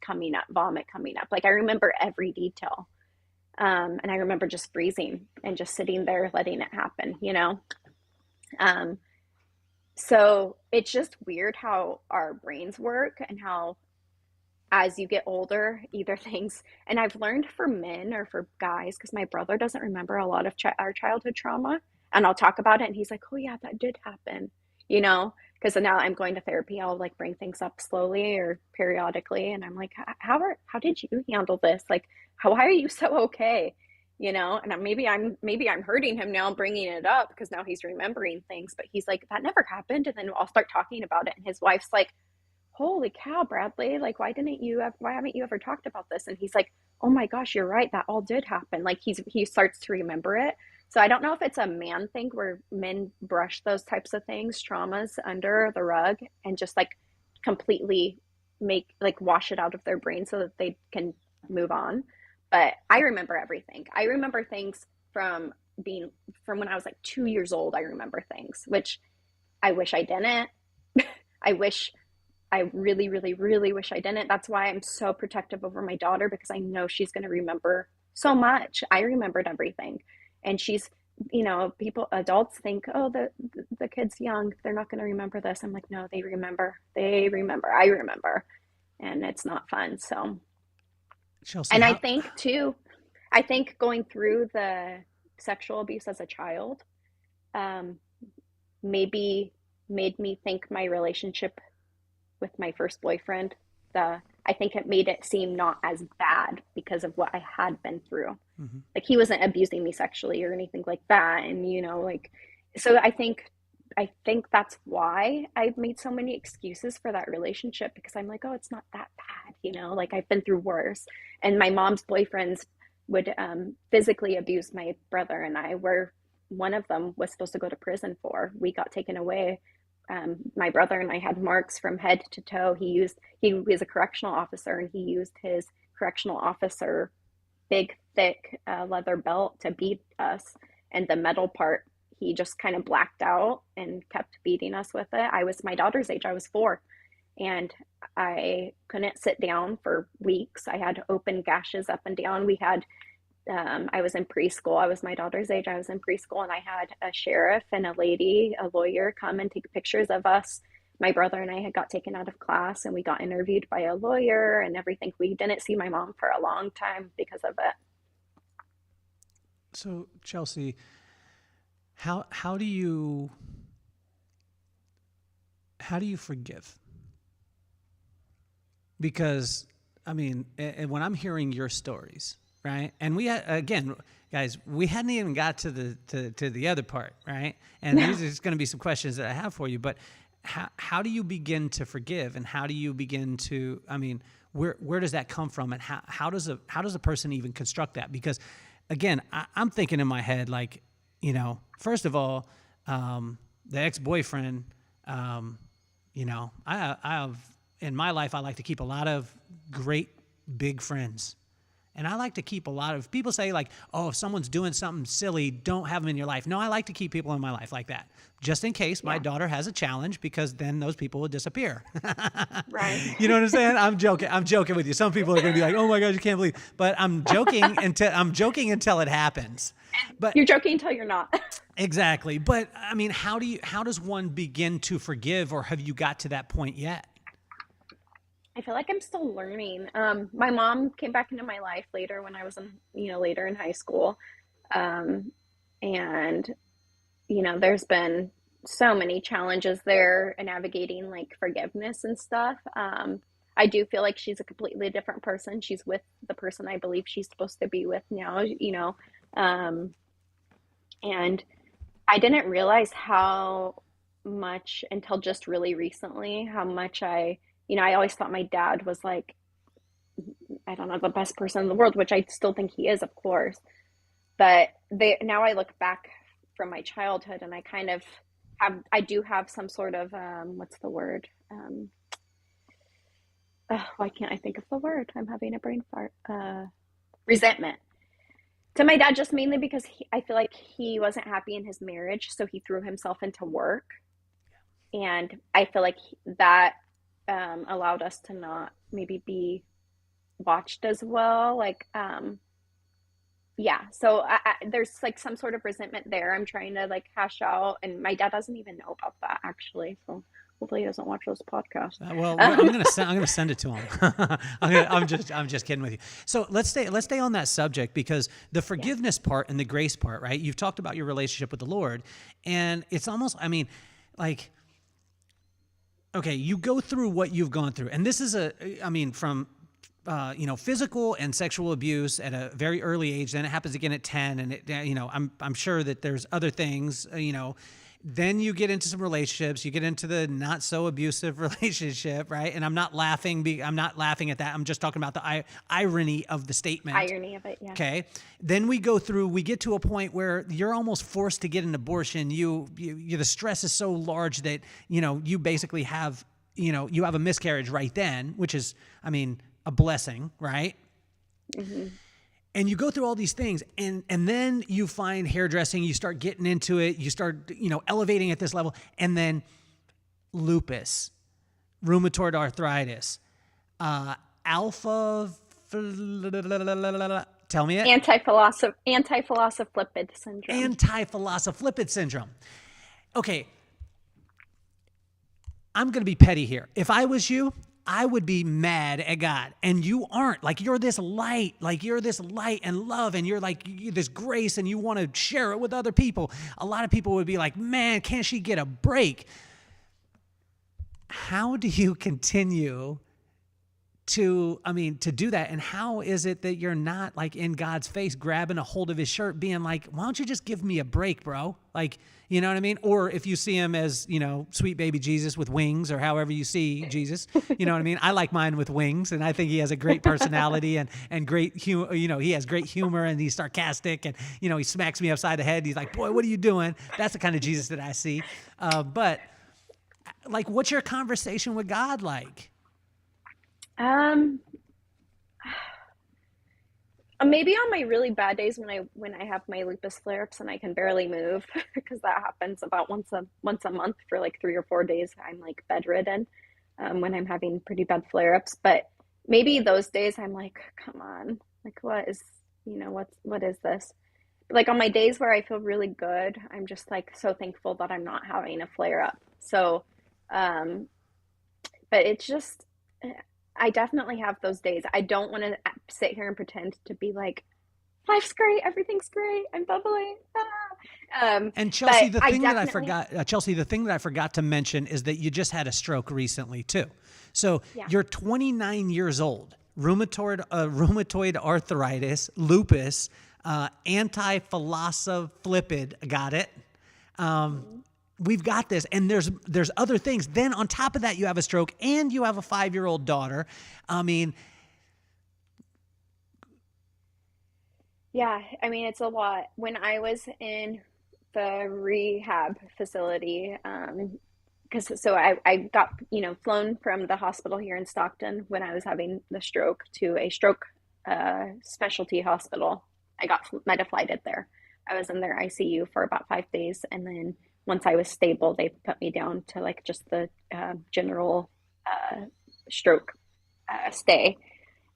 vomit coming up. Like I remember every detail. And I remember just freezing and just sitting there letting it happen. Um, so it's just weird how our brains work and how as you get older, either things, and I've learned for men or for guys, because my brother doesn't remember a lot of our childhood trauma, and I'll talk about it, and he's like, "Oh yeah, that did happen," because now I'm going to therapy. I'll like bring things up slowly or periodically, and I'm like, "How did you handle this? Like, why are you so okay?" And maybe I'm hurting him now, bringing it up because now he's remembering things, but he's like, "That never happened," and then I'll start talking about it, and his wife's like, holy cow, Bradley, like, why haven't you ever talked about this? And he's like, oh my gosh, you're right. That all did happen. Like he starts to remember it. So I don't know if it's a man thing where men brush those types of things, traumas under the rug and just like completely wash it out of their brain so that they can move on. But I remember everything. I remember things from when I was like 2 years old. I remember things, which I wish I didn't. I wish I really, really, really wish I didn't. That's why I'm so protective over my daughter because I know she's going to remember so much. I remembered everything. And adults think, oh, the kid's young. They're not going to remember this. I'm like, no, they remember. They remember. I remember. And it's not fun. So, Chelsey, and how? I think going through the sexual abuse as a child, um, maybe made me think my relationship with my first boyfriend, I think it made it seem not as bad because of what I had been through. Mm-hmm. Like he wasn't abusing me sexually or anything like that. And so I think that's why I've made so many excuses for that relationship because I'm like, oh, it's not that bad, like I've been through worse. And my mom's boyfriends would physically abuse my brother and I, where one of them was supposed to go to prison for. We got taken away. My brother and I had marks from head to toe. He was a correctional officer and he used his correctional officer big, thick leather belt to beat us. And the metal part, he just kind of blacked out and kept beating us with it. I was my daughter's age. I was 4. And I couldn't sit down for weeks. I had open gashes up and down. I was in preschool. I was my daughter's age. I was in preschool and I had a sheriff and a lawyer come and take pictures of us. My brother and I had got taken out of class and we got interviewed by a lawyer and everything. We didn't see my mom for a long time because of it. So, Chelsey, how do you forgive? Because I mean, and when I'm hearing your stories, right? And again, guys, we hadn't even got to the other part, right? And these are going to be some questions that I have for you. But how do you begin to forgive, and how do you begin to? I mean, where does that come from, and how does a person even construct that? Because again, I'm thinking in my head like, first of all, the ex-boyfriend, I have in my life I like to keep a lot of great big friends. And I like to keep a lot of people say like, oh, if someone's doing something silly, don't have them in your life. No, I like to keep people in my life like that, just in case my Yeah. daughter has a challenge, because then those people will disappear. Right. You know what I'm saying? I'm joking. I'm joking with you. Some people are going to be like, oh my God, you can't believe, but I'm joking until it happens. But You're joking until you're not. exactly. But I mean, how does one begin to forgive, or have you got to that point yet? I feel like I'm still learning. My mom came back into my life later when I was later in high school. Um, and, there's been so many challenges there in navigating like forgiveness and stuff. I do feel like she's a completely different person. She's with the person I believe she's supposed to be with now. Um, and I didn't realize how much until just really recently, how much I always thought my dad was like, I don't know, the best person in the world, which I still think he is, of course. But now I look back from my childhood and I kind of I do have some sort of, what's the word? Why can't I think of the word? I'm having a brain fart. Resentment to my dad, just mainly because I feel like he wasn't happy in his marriage, so he threw himself into work, and I feel like that allowed us to not maybe be watched as well. Like, yeah, so there's like some sort of resentment there. I'm trying to like hash out, and my dad doesn't even know about that actually. So hopefully he doesn't watch those podcasts. Well, I'm gonna send it to him. I'm just kidding with you. So let's stay on that subject, because the forgiveness part and the grace part, right? You've talked about your relationship with the Lord, and it's almost, I mean, like, okay, you go through what you've gone through, and this is from physical and sexual abuse at a very early age. Then it happens again at 10, and I'm sure that there's other things. Then you get into some relationships. You get into the not so abusive relationship, right? And I'm not laughing. I'm not laughing at that. I'm just talking about the irony of the statement. Irony of it, yeah. Okay. Then we get to a point where you're almost forced to get an abortion. The stress is so large that you basically have you have a miscarriage right then, which is, I mean, a blessing, right? Mm-hmm. And you go through all these things, and then you find hairdressing, you start getting into it, you start, elevating at this level, and then lupus, rheumatoid arthritis, alpha, tell me it. Antiphospholipid syndrome. Antiphospholipid syndrome. Okay, I'm going to be petty here. If I was you, I would be mad at God, and you aren't. Like, you're this light and love, and you're this grace, and you want to share it with other people. A lot of people would be like, man, can't she get a break? How do you continue to do that? And how is it that you're not like in God's face, grabbing a hold of his shirt, being like, why don't you just give me a break, bro? Like, you know what I mean? Or if you see him as, sweet baby Jesus with wings, or however you see Jesus, you know what I mean? I like mine with wings, and I think he has a great personality and great humor. He has great humor, and he's sarcastic, and, he smacks me upside the head. He's like, boy, what are you doing? That's the kind of Jesus that I see. But like, what's your conversation with God like? Maybe on my really bad days when I have my lupus flare-ups and I can barely move, because that happens about once a month for like 3 or 4 days. I'm like bedridden when I'm having pretty bad flare-ups. But maybe those days I'm like, come on, like what is this? Like on my days where I feel really good, I'm just like so thankful that I'm not having a flare-up. So, but it's just, I definitely have those days. I don't want to sit here and pretend to be like, life's great, everything's great, I'm bubbling. And Chelsey, but the thing that I definitely forgot to mention is that you just had a stroke recently too. So Yeah. you're 29 years old, rheumatoid arthritis, lupus, antiphospholipid, got it? We've got this, and there's other things. Then on top of that, you have a stroke, and you have a 5-year-old daughter. I mean, Yeah, I mean, it's a lot. When I was in the rehab facility, I got, flown from the hospital here in Stockton when I was having the stroke to a stroke specialty hospital. I got metaflighted there. I was in their ICU for about 5 days, and then once I was stable, they put me down to like just the general uh, stroke stay.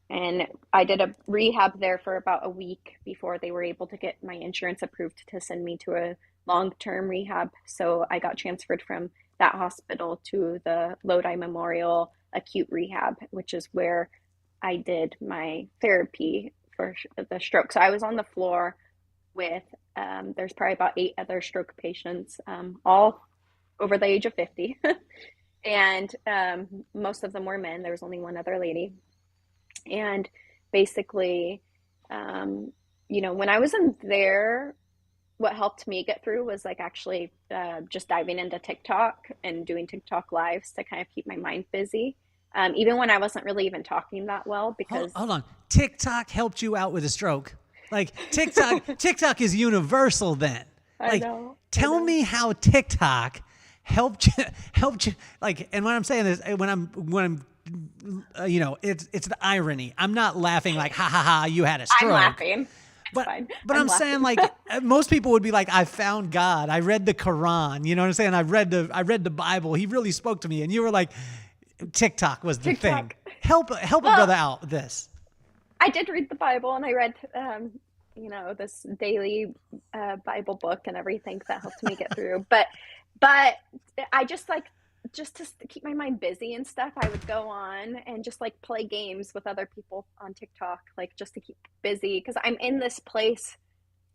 And I did a rehab there for about a week before they were able to get my insurance approved to send me to a long-term rehab. So I got transferred from that hospital to the Lodi Memorial Acute Rehab, which is where I did my therapy for the stroke. So I was on the floor with, there's probably about 8 other stroke patients, all over the age of 50. And most of them were men. There was only one other lady. And basically, when I was in there, what helped me get through was like actually just diving into TikTok and doing TikTok lives to kind of keep my mind busy. Even when I wasn't really even talking that well, Hold, because hold on. TikTok helped you out with a stroke. Like TikTok is universal then. I Like, know, I tell know. me how TikTok helped you. Like, and when I'm saying this, it's the irony. I'm not laughing like, ha ha ha, you had a I'm stroke. laughing. It's But fine. but I'm I'm saying laughing. like most people would be like, I found God. I read the Quran. You know what I'm saying? I read the Bible. He really spoke to me. And you were like, TikTok was the thing. TikTok. Help a Well, brother out with this. I did read the Bible, and I read, this daily Bible book and everything that helped me get through. But I just like, just to keep my mind busy and stuff, I would go on and just like play games with other people on TikTok, like just to keep busy because I'm in this place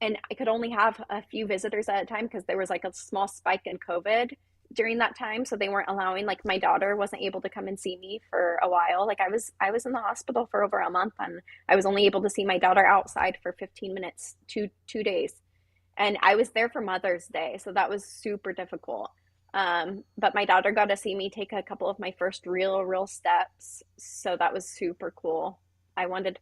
and I could only have a few visitors at a time because there was like a small spike in COVID during that time. So they weren't allowing, like my daughter wasn't able to come and see me for a while. Like I was in the hospital for over a month and I was only able to see my daughter outside for 15 minutes, two days. And I was there for Mother's Day. So that was super difficult. But my daughter got to see me take a couple of my first real steps. So that was super cool. I wanted,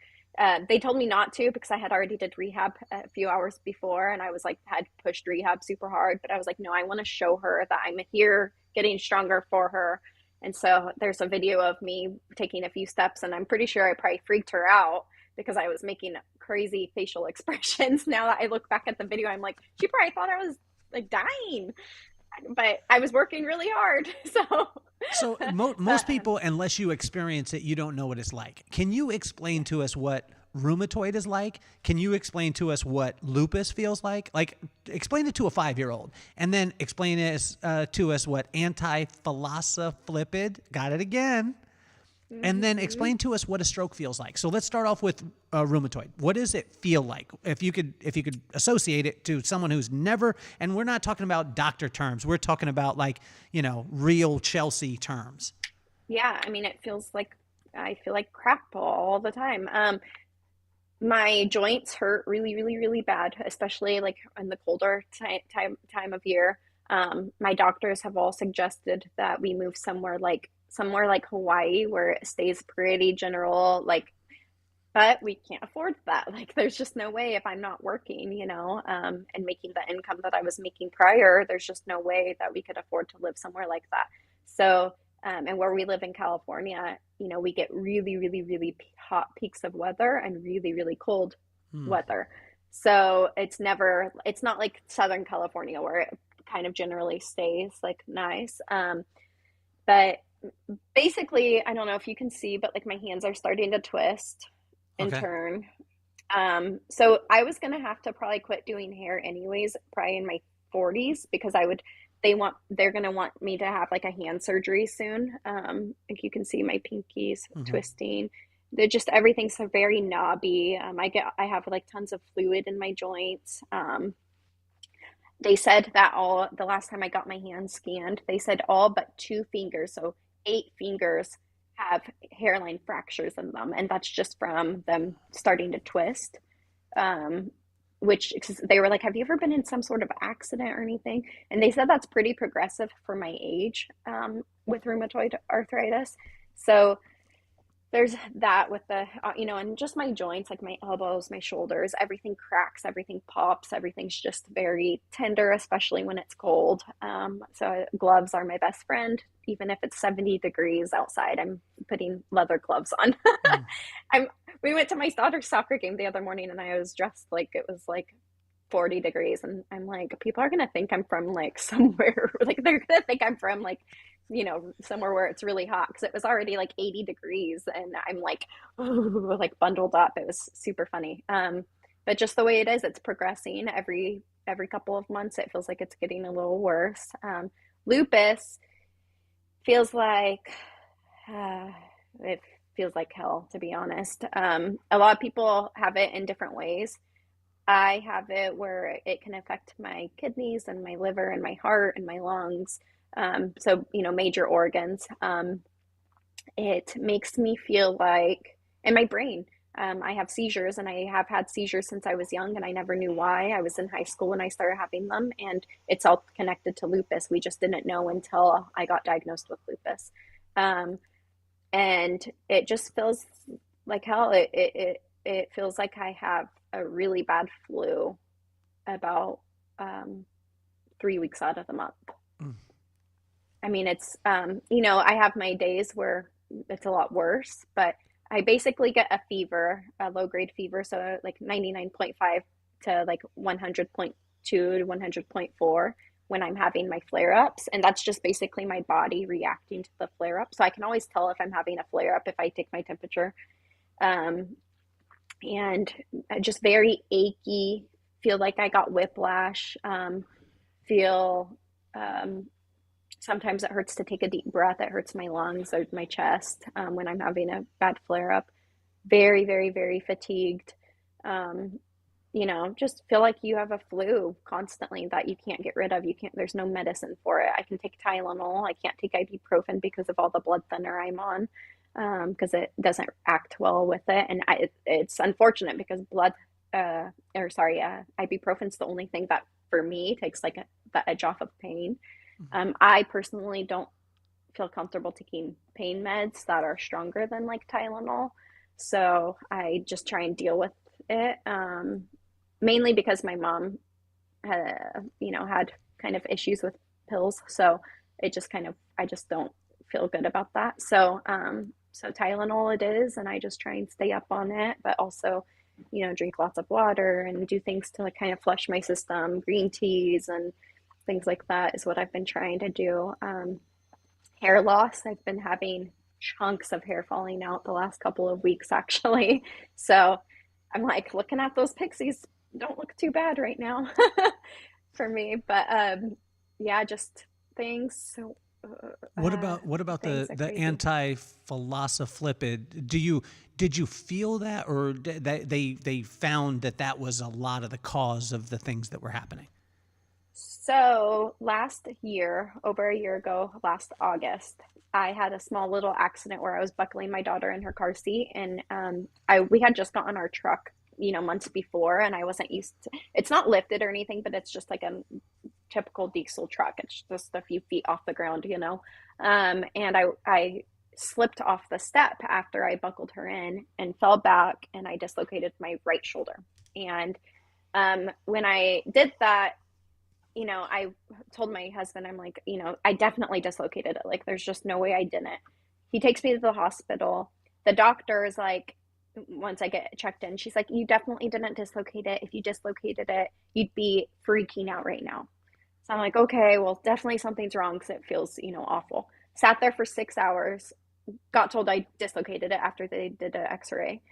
they told me not to because I had already did rehab a few hours before and I was like, had pushed rehab super hard, but I was like, no, I want to show her that I'm here getting stronger for her. And so there's a video of me taking a few steps and I'm pretty sure I probably freaked her out because I was making crazy facial expressions. Now that I look back at the video, I'm like, she probably thought I was like dying, but I was working really hard. So So most people, unless you experience it, you don't know what it's like. Can you explain to us what rheumatoid is like? Can you explain to us what lupus feels like? Like, explain it to a 5-year-old, and then explain it to us what antiphospholipid. Got it again. And then mhm. explain to us what a stroke feels like. So let's start off with rheumatoid. What does it feel like? If you could associate it to someone who's never, and we're not talking about doctor terms. We're talking about like, real Chelsey terms. Yeah, I mean, it feels like I feel like crap all the time. My joints hurt really, really, really bad, especially like in the colder time of year. My doctors have all suggested that we move somewhere like Hawaii where it stays pretty general, like, but we can't afford that. Like, there's just no way if I'm not working, and making the income that I was making prior, there's just no way that we could afford to live somewhere like that. So, and where we live in California, we get really, really, really hot peaks of weather and really, really cold Hmm. weather. So it's not like Southern California where it kind of generally stays like nice. But basically, I don't know if you can see, but like my hands are starting to twist and Okay. turn. So I was gonna have to probably quit doing hair anyways, probably in my 40s because they're gonna want me to have like a hand surgery soon. Like you can see my pinkies Hmm. twisting. They're just everything's so very knobby. I have like tons of fluid in my joints. They said that all the last time I got my hands scanned, they said all but 2 fingers, so 8 fingers have hairline fractures in them, and that's just from them starting to twist. Um, which they were like, "Have you ever been in some sort of accident or anything?" And they said that's pretty progressive for my age with rheumatoid arthritis. So there's that with the, and just my joints, like my elbows, my shoulders, everything cracks, everything pops, everything's just very tender, especially when it's cold. So gloves are my best friend. Even if it's 70 degrees outside, I'm putting leather gloves on. Mm. I'm, we went to my daughter's soccer game the other morning and I was dressed like it was like 40 degrees. And I'm like, people are going to think I'm from like somewhere, like they're going to think I'm from like, somewhere where it's really hot because it was already like 80 degrees and I'm like, ooh, like bundled up. It was super funny. But just the way it is, it's progressing every couple of months. It feels like it's getting a little worse. Lupus feels like uh, it feels like hell, to be honest. A lot of people have it in different ways. I have it where it can affect my kidneys and my liver and my heart and my lungs. So, major organs. It makes me feel like, and my brain, I have seizures and I have had seizures since I was young and I never knew why. I was in high school when I started having them and it's all connected to lupus. We just didn't know until I got diagnosed with lupus. Um, and it just feels like hell. It feels like I have a really bad flu about 3 weeks out of the month. Mm. I mean, I have my days where it's a lot worse, but I basically get a fever, a low grade fever. So like 99.5 to like 100.2 to 100.4 when I'm having my flare ups. And that's just basically my body reacting to the flare up. So I can always tell if I'm having a flare up if I take my temperature. Um, and just very achy, feel like I got whiplash, feel um, sometimes it hurts to take a deep breath. It hurts my lungs or my chest when I'm having a bad flare up. Very, very, very fatigued. Um, just feel like you have a flu constantly that you can't get rid of. There's no medicine for it. I can take Tylenol. I can't take ibuprofen because of all the blood thinner I'm on because it doesn't act well with it. And it's unfortunate because ibuprofen's the only thing that for me takes like the edge off of pain. I personally don't feel comfortable taking pain meds that are stronger than like Tylenol. So I just try and deal with it. Mainly because my mom had kind of issues with pills. So I just don't feel good about that. So Tylenol it is, and I just try and stay up on it, but also, drink lots of water and do things to like kind of flush my system, green teas and things like that is what I've been trying to do. Hair loss, I've been having chunks of hair falling out the last couple of weeks, actually. So I'm like looking at those pixies, don't look too bad right now for me. But yeah, just things. What about Things are the crazy. anti-phospholipid? Did you feel that, or they found that was a lot of the cause of the things that were happening? So last year, over a year ago, last August, I had a small little accident where I was buckling my daughter in her car seat, and we had just gotten our truck, months before, and I wasn't used to. It's not lifted or anything, but it's just like a typical diesel truck. It's just a few feet off the ground. And I slipped off the step after I buckled her in and fell back, and I dislocated my right shoulder. And when I did that, I told my husband, I'm like, I definitely dislocated it. Like, there's just no way I didn't. He takes me to the hospital. The doctor is like, once I get checked in, she's like, you definitely didn't dislocate it. If you dislocated it, you'd be freaking out right now. So I'm like, okay, well, definitely something's wrong because it feels, awful. Sat there for 6 hours, got told I dislocated it after they did an x-ray.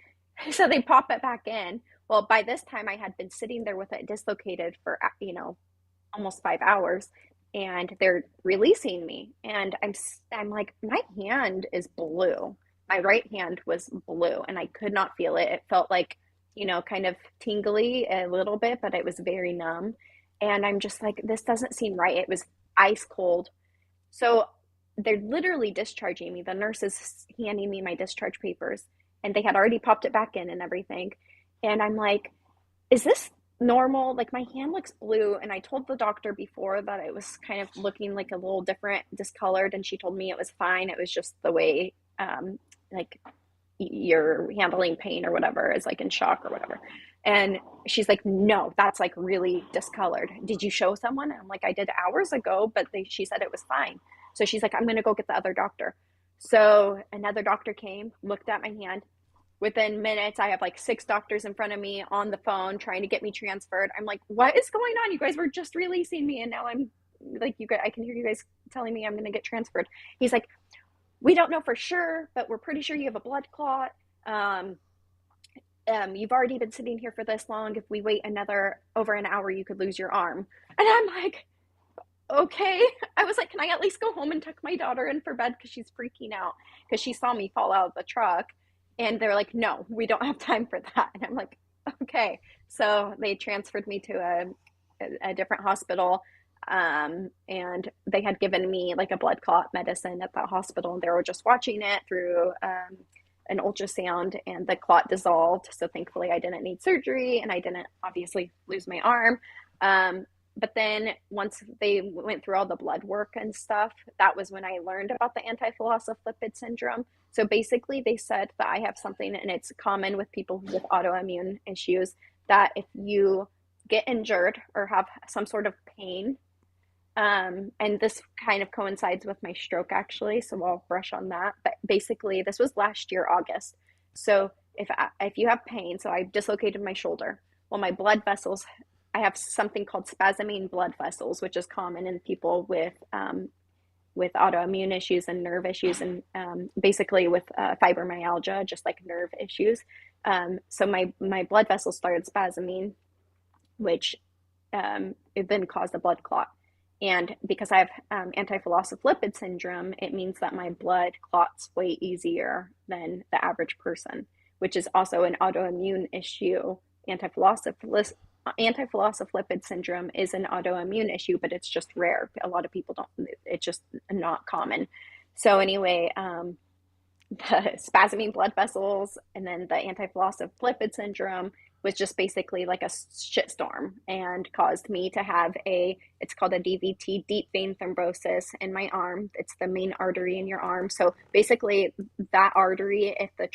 So they pop it back in. Well, by this time I had been sitting there with it dislocated for, almost 5 hours, and they're releasing me, and I'm like, my hand is blue. My right hand was blue and I could not feel it. It felt like, kind of tingly a little bit, but it was very numb. And I'm just like, this doesn't seem right. It was ice cold. So they're literally discharging me. The nurse is handing me my discharge papers, and they had already popped it back in and everything. And I'm like, is this normal? Like, my hand looks blue. And I told the doctor before that it was kind of looking like a little different, discolored. And she told me it was fine. It was just the way, like, you're handling pain or whatever, is like in shock or whatever. And she's like, no, that's like really discolored. Did you show someone? And I'm like, I did hours ago, but she said it was fine. So she's like, I'm going to go get the other doctor. So another doctor came, looked at my hand. Within minutes, I have like 6 doctors in front of me on the phone trying to get me transferred. I'm like, what is going on? You guys were just releasing me, and now I'm like, you guys, I can hear you guys telling me I'm going to get transferred. He's like, we don't know for sure, but we're pretty sure you have a blood clot. You've already been sitting here for this long. If we wait another over an hour, you could lose your arm. And I'm like, okay. I was like, can I at least go home and tuck my daughter in for bed because she's freaking out because she saw me fall out of the truck. And they're like, no, we don't have time for that. And I'm like, okay. So they transferred me to a different hospital. And they had given me like a blood clot medicine at that hospital, and they were just watching it through an ultrasound, and the clot dissolved. So thankfully I didn't need surgery, and I didn't obviously lose my arm. But then once they went through all the blood work and stuff, that was when I learned about the antiphospholipid syndrome. So basically they said that I have something, and it's common with people with autoimmune issues, that if you get injured or have some sort of pain, and this kind of coincides with my stroke actually, so I'll brush on that. But basically, this was last year, August. So if you have pain, so I dislocated my shoulder. Well, my blood vessels, I have something called spasming blood vessels, which is common in people with autoimmune issues and nerve issues, and basically with fibromyalgia, just like nerve issues. So my blood vessels started spasming, which it then caused a blood clot. And because I have antiphospholipid syndrome, it means that my blood clots way easier than the average person, which is also an autoimmune issue. Antiphospholipid syndrome is an autoimmune issue, but it's just rare. A lot of people don't, it's just not common. So anyway, the spasming blood vessels and then the antiphospholipid syndrome was just basically like a shitstorm, and caused me to have it's called a DVT, deep vein thrombosis, in my arm. It's the main artery in your arm. So basically that artery, if the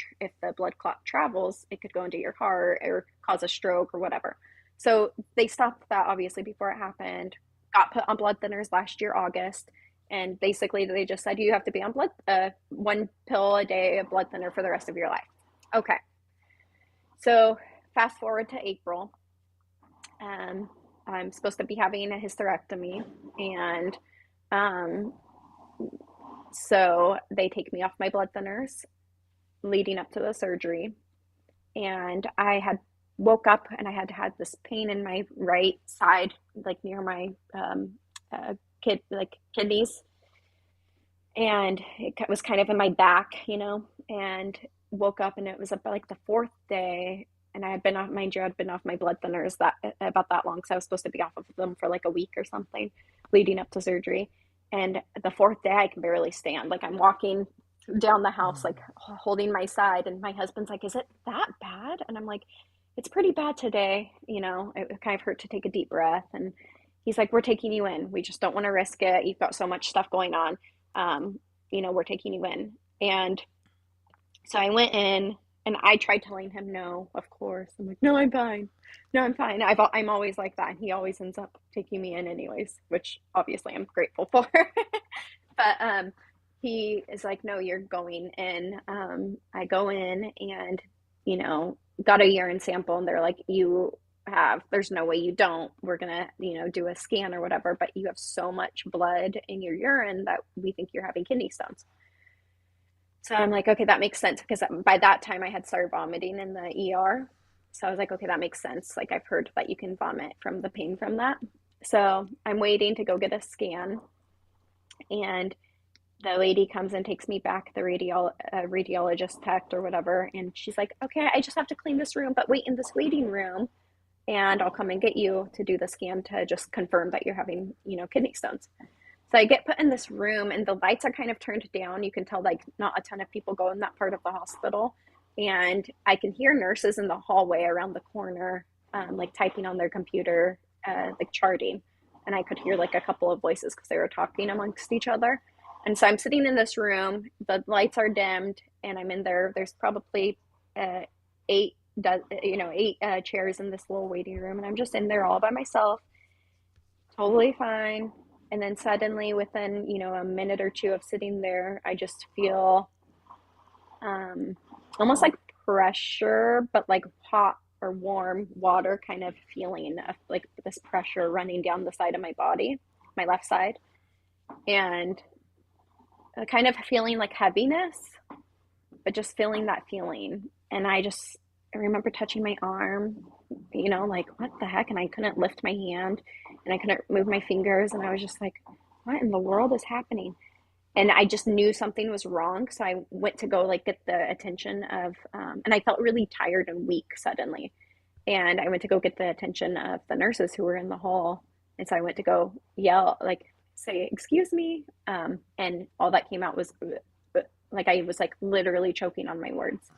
blood clot travels, it could go into your heart or cause a stroke or whatever. So they stopped that obviously before it happened. Got put on blood thinners last year, August. And basically they just said, you have to be on one pill a day of blood thinner for the rest of your life. Okay. So fast forward to April. I'm supposed to be having a hysterectomy, and so they take me off my blood thinners leading up to the surgery. And I had woke up and I had this pain in my right side, like near my kidneys, and it was kind of in my back, and woke up, and it was about like the 4th day. And I had been off, mind you, I'd been off my blood thinners about that long, because I was supposed to be off of them for like a week or something leading up to surgery. And the 4th day, I can barely stand. Like I'm walking down the house, like holding my side, and my husband's like, "Is it that bad?" And I'm like, "It's pretty bad today." It kind of hurt to take a deep breath. And he's like, "We're taking you in. We just don't want to risk it. You've got so much stuff going on. We're taking you in." And so I went in. And I tried telling him no, of course. I'm like, no, I'm fine. No, I'm fine. I'm always like that. And he always ends up taking me in anyways, which obviously I'm grateful for. But he is like, no, you're going in. I go in and, got a urine sample. And they're like, there's no way you don't. We're going to, do a scan or whatever. But you have so much blood in your urine that we think you're having kidney stones. So I'm like, okay, that makes sense, because by that time I had started vomiting in the ER. So I was like, okay, that makes sense. Like I've heard that you can vomit from the pain from that. So I'm waiting to go get a scan, and the lady comes and takes me back, the radiologist tech or whatever. And she's like, okay, I just have to clean this room, but wait in this waiting room, and I'll come and get you to do the scan to just confirm that you're having, kidney stones. So I get put in this room, and the lights are kind of turned down. You can tell like not a ton of people go in that part of the hospital. And I can hear nurses in the hallway around the corner, like typing on their computer, like charting. And I could hear like a couple of voices because they were talking amongst each other. And so I'm sitting in this room, the lights are dimmed, and I'm in there. There's probably uh, eight, eight chairs in this little waiting room, and I'm just in there all by myself, totally fine. And then suddenly, within a minute or two of sitting there, I just feel um, almost like pressure, but like hot or warm water kind of feeling of like this pressure running down the side of my body, my left side, and kind of feeling like heaviness, but just feeling that feeling. And I remember touching my arm, like what the heck? And I couldn't lift my hand and I couldn't move my fingers. And I was just like, what in the world is happening? And I just knew something was wrong. So I went to go like get the attention of, and I felt really tired and weak suddenly. And I went to go get the attention of the nurses who were in the hall. And so I went to go yell, like, say, excuse me. And all that came out was like, I was like literally choking on my words.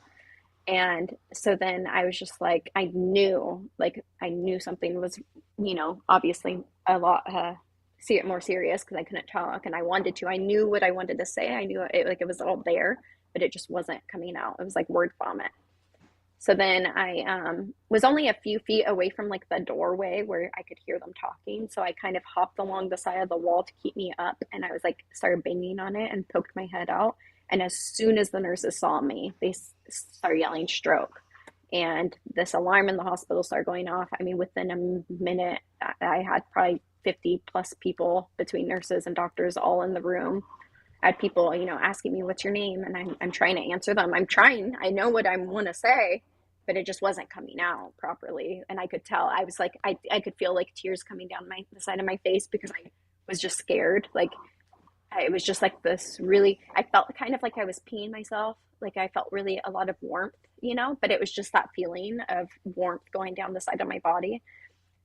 And so then I was just like, I knew something was, obviously a lot, see it more serious because I couldn't talk and I wanted to. I knew what I wanted to say. I knew it, like it was all there, but it just wasn't coming out. It was like word vomit. So then I was only a few feet away from like the doorway where I could hear them talking. So I kind of hopped along the side of the wall to keep me up. And I was like, started banging on it and poked my head out. And as soon as the nurses saw me, they started yelling stroke. And this alarm in the hospital started going off. I mean, within a minute, I had probably 50 plus people between nurses and doctors all in the room. I had people, asking me, what's your name? And I'm trying to answer them. I know what I want to say, but it just wasn't coming out properly. And I could tell, I was like, I could feel like tears coming down the side of my face because I was just scared. Like, it was just like this really, I felt kind of like I was peeing myself. Like I felt really a lot of warmth, but it was just that feeling of warmth going down the side of my body.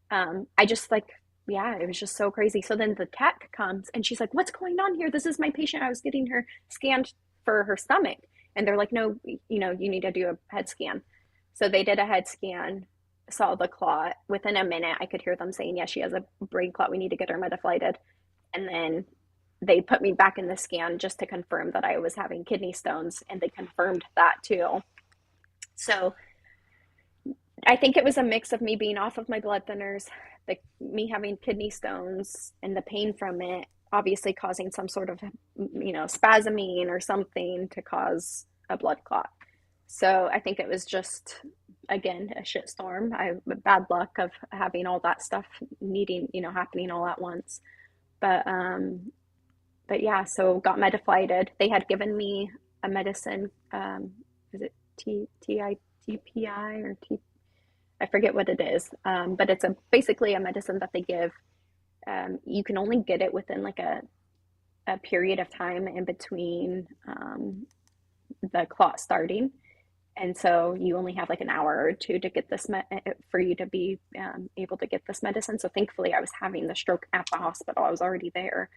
I just like, yeah, it was just so crazy. So then the tech comes and she's like, what's going on here? This is my patient. I was getting her scanned for her stomach. And they're like, no, you need to do a head scan. So they did a head scan, saw the clot. Within a minute, I could hear them saying, yeah, she has a brain clot. We need to get her metaflighted. And then they put me back in the scan just to confirm that I was having kidney stones. And they confirmed that too. So I think it was a mix of me being off of my blood thinners, me having kidney stones, and the pain from it obviously causing some sort of, spasming or something to cause a blood clot. So I think it was just, again, a shitstorm. I have bad luck of having all that stuff happening all at once. But yeah, so got metaflighted. They had given me a medicine, is it TPI or T? I forget what it is, but it's basically a medicine that they give. You can only get it within like a period of time in between the clot starting. And so you only have like an hour or two to get this for you to be able to get this medicine. So thankfully I was having the stroke at the hospital. I was already there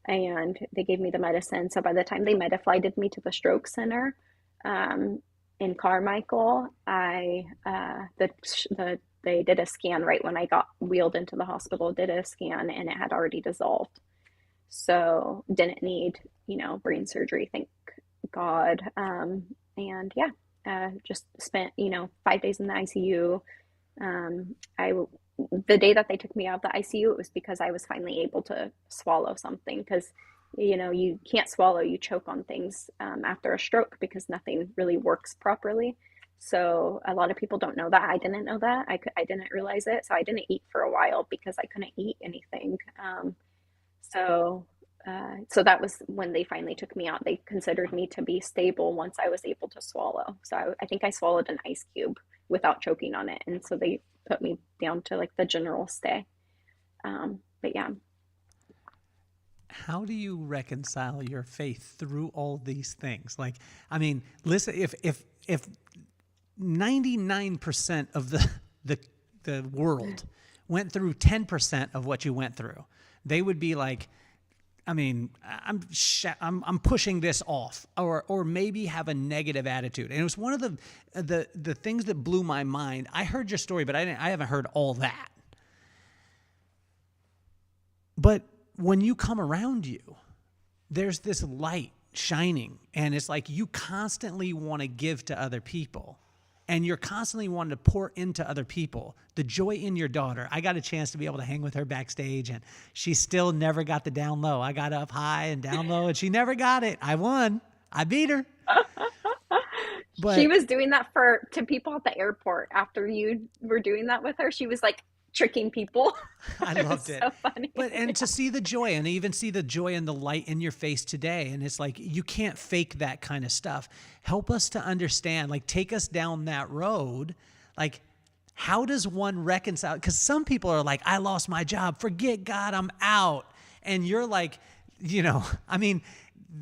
and they gave me the medicine. So by the time they metaflighted me to the stroke center in Carmichael, they did a scan right when I got wheeled into the hospital, did a scan and it had already dissolved. So didn't need, brain surgery, thank God. And yeah. Just spent 5 days in the ICU. The day that they took me out of the ICU, it was because I was finally able to swallow something, because you can't swallow, you choke on things after a stroke because nothing really works properly. So a lot of people don't know that. I didn't know that. I didn't realize it. So I didn't eat for a while because I couldn't eat anything. So that was when they finally took me out. They considered me to be stable once I was able to swallow. So I think I swallowed an ice cube without choking on it. And so they put me down to like the general stay. But yeah. How do you reconcile your faith through all these things? Like, I mean, listen, if 99% of the world went through 10% of what you went through, they would be like, I mean, I'm pushing this off, or maybe have a negative attitude. And it was one of the things that blew my mind. I heard your story, but I haven't heard all that. But when you come around you, there's this light shining, and it's like you constantly want to give to other people, and you're constantly wanting to pour into other people. The joy in your daughter. I got a chance to be able to hang with her backstage, and she still never got the down low. I got up high and down low, and she never got it. I won. I beat her. She But was doing that to people at the airport after you were doing that with her. She was like tricking people. I It was loved it. so funny. But and to see the joy, and even see the joy and the light in your face today, and it's like you can't fake that kind of stuff. Help us to understand, like take us down that road. Like, how does one reconcile? Because some people are like, I lost my job, forget God, I'm out. And you're like, I mean,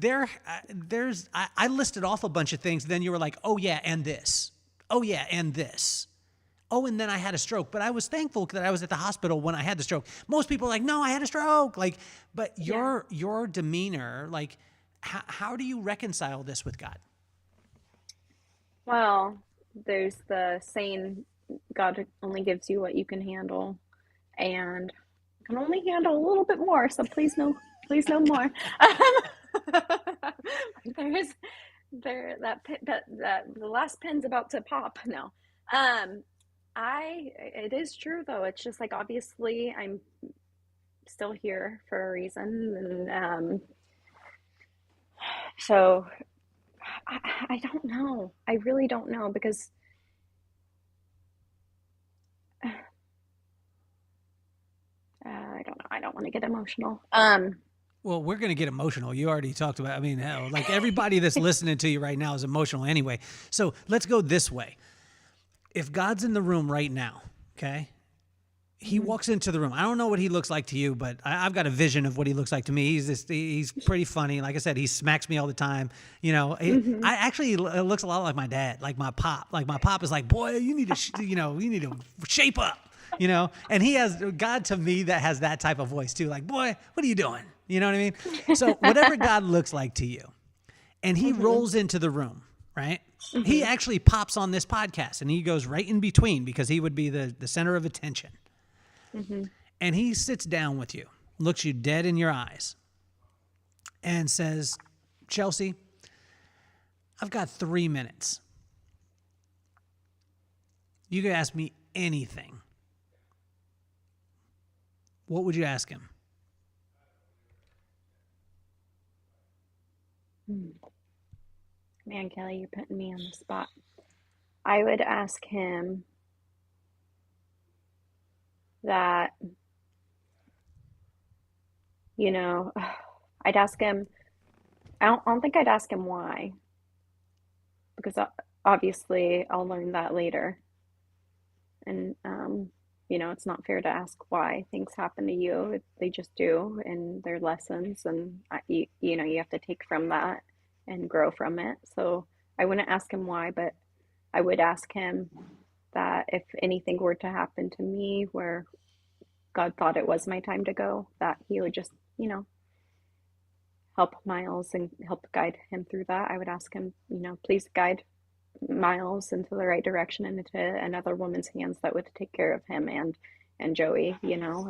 I listed off a bunch of things. Then you were like, oh yeah, and this. Oh yeah, and this. Oh, and then I had a stroke, but I was thankful that I was at the hospital when I had the stroke. Most people are like, no, I had a stroke. Like, but your demeanor, like, how do you reconcile this with God? Well, there's the saying, God only gives you what you can handle, and I can only handle a little bit more. So please no more. There's that the last pin's about to pop. No, it is true though. It's just like obviously I'm still here for a reason, and so I don't know. I really don't know because I don't know. I don't want to get emotional. Well, we're going to get emotional. You already talked about, I mean, hell, like everybody that's listening to you right now is emotional anyway. So let's go this way. If God's in the room right now, okay, he walks into the room. I don't know what he looks like to you, but I've got a vision of what he looks like to me. He's pretty funny. Like I said, he smacks me all the time. I actually, it looks a lot like my dad, like my pop. Like my pop is like, boy, you need to, you need to shape up, and he has God to me that has that type of voice too. Like, boy, what are you doing? You know what I mean? So whatever God looks like to you, and he rolls into the room, right? He actually pops on this podcast and he goes right in between because he would be the center of attention. And he sits down with you, looks you dead in your eyes, and says, Chelsey, I've got 3 minutes. You could ask me anything. What would you ask him? Man, Kelly, you're putting me on the spot. I would ask him that, I'd ask him, I don't think I'd ask him why, because obviously I'll learn that later. And, it's not fair to ask why things happen to you. They just do, and they're lessons, and you have to take from that and grow from it. So I wouldn't ask him why, but I would ask him that if anything were to happen to me where God thought it was my time to go, that he would just, help Miles and help guide him through that. I would ask him, please guide Miles into the right direction and into another woman's hands that would take care of him and Joey,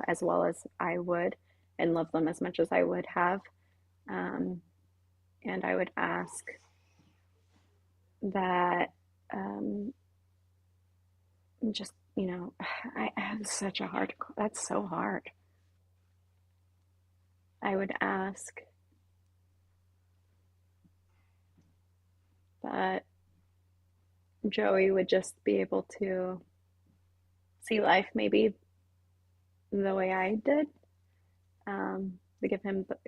as well as I would, and love them as much as I would have. And I would ask that just, I have such a hard, that's so hard. I would ask that Joey would just be able to see life maybe the way I did, to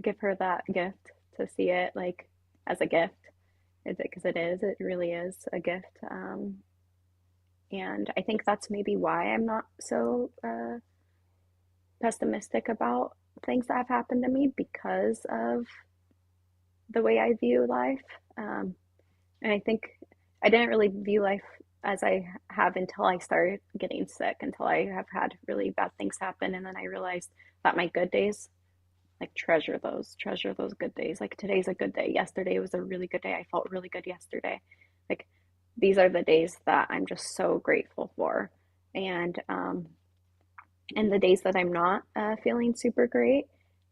give her that gift, to see it like as a gift, because it really is a gift. And I think that's maybe why I'm not so pessimistic about things that have happened to me, because of the way I view life. And I think I didn't really view life as I have until I started getting sick, until I have had really bad things happen. And then I realized that my good days, like treasure those good days. Like today's a good day. Yesterday was a really good day. I felt really good yesterday. Like these are the days that I'm just so grateful for. And the days that I'm not feeling super great,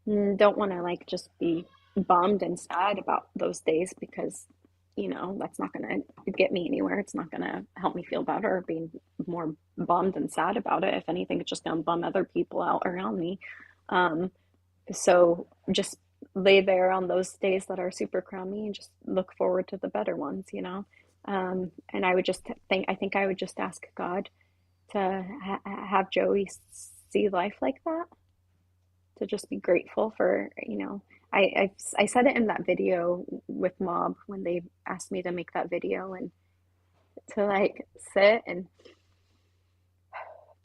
don't want to like just be bummed and sad about those days because, that's not going to get me anywhere. It's not going to help me feel better being more bummed and sad about it. If anything, it's just going to bum other people out around me. Um, so just lay there on those days that are super crummy and just look forward to the better ones. And I think I would just ask God to have Joey see life like that, to just be grateful for, I said it in that video with Mob when they asked me to make that video, and to like sit and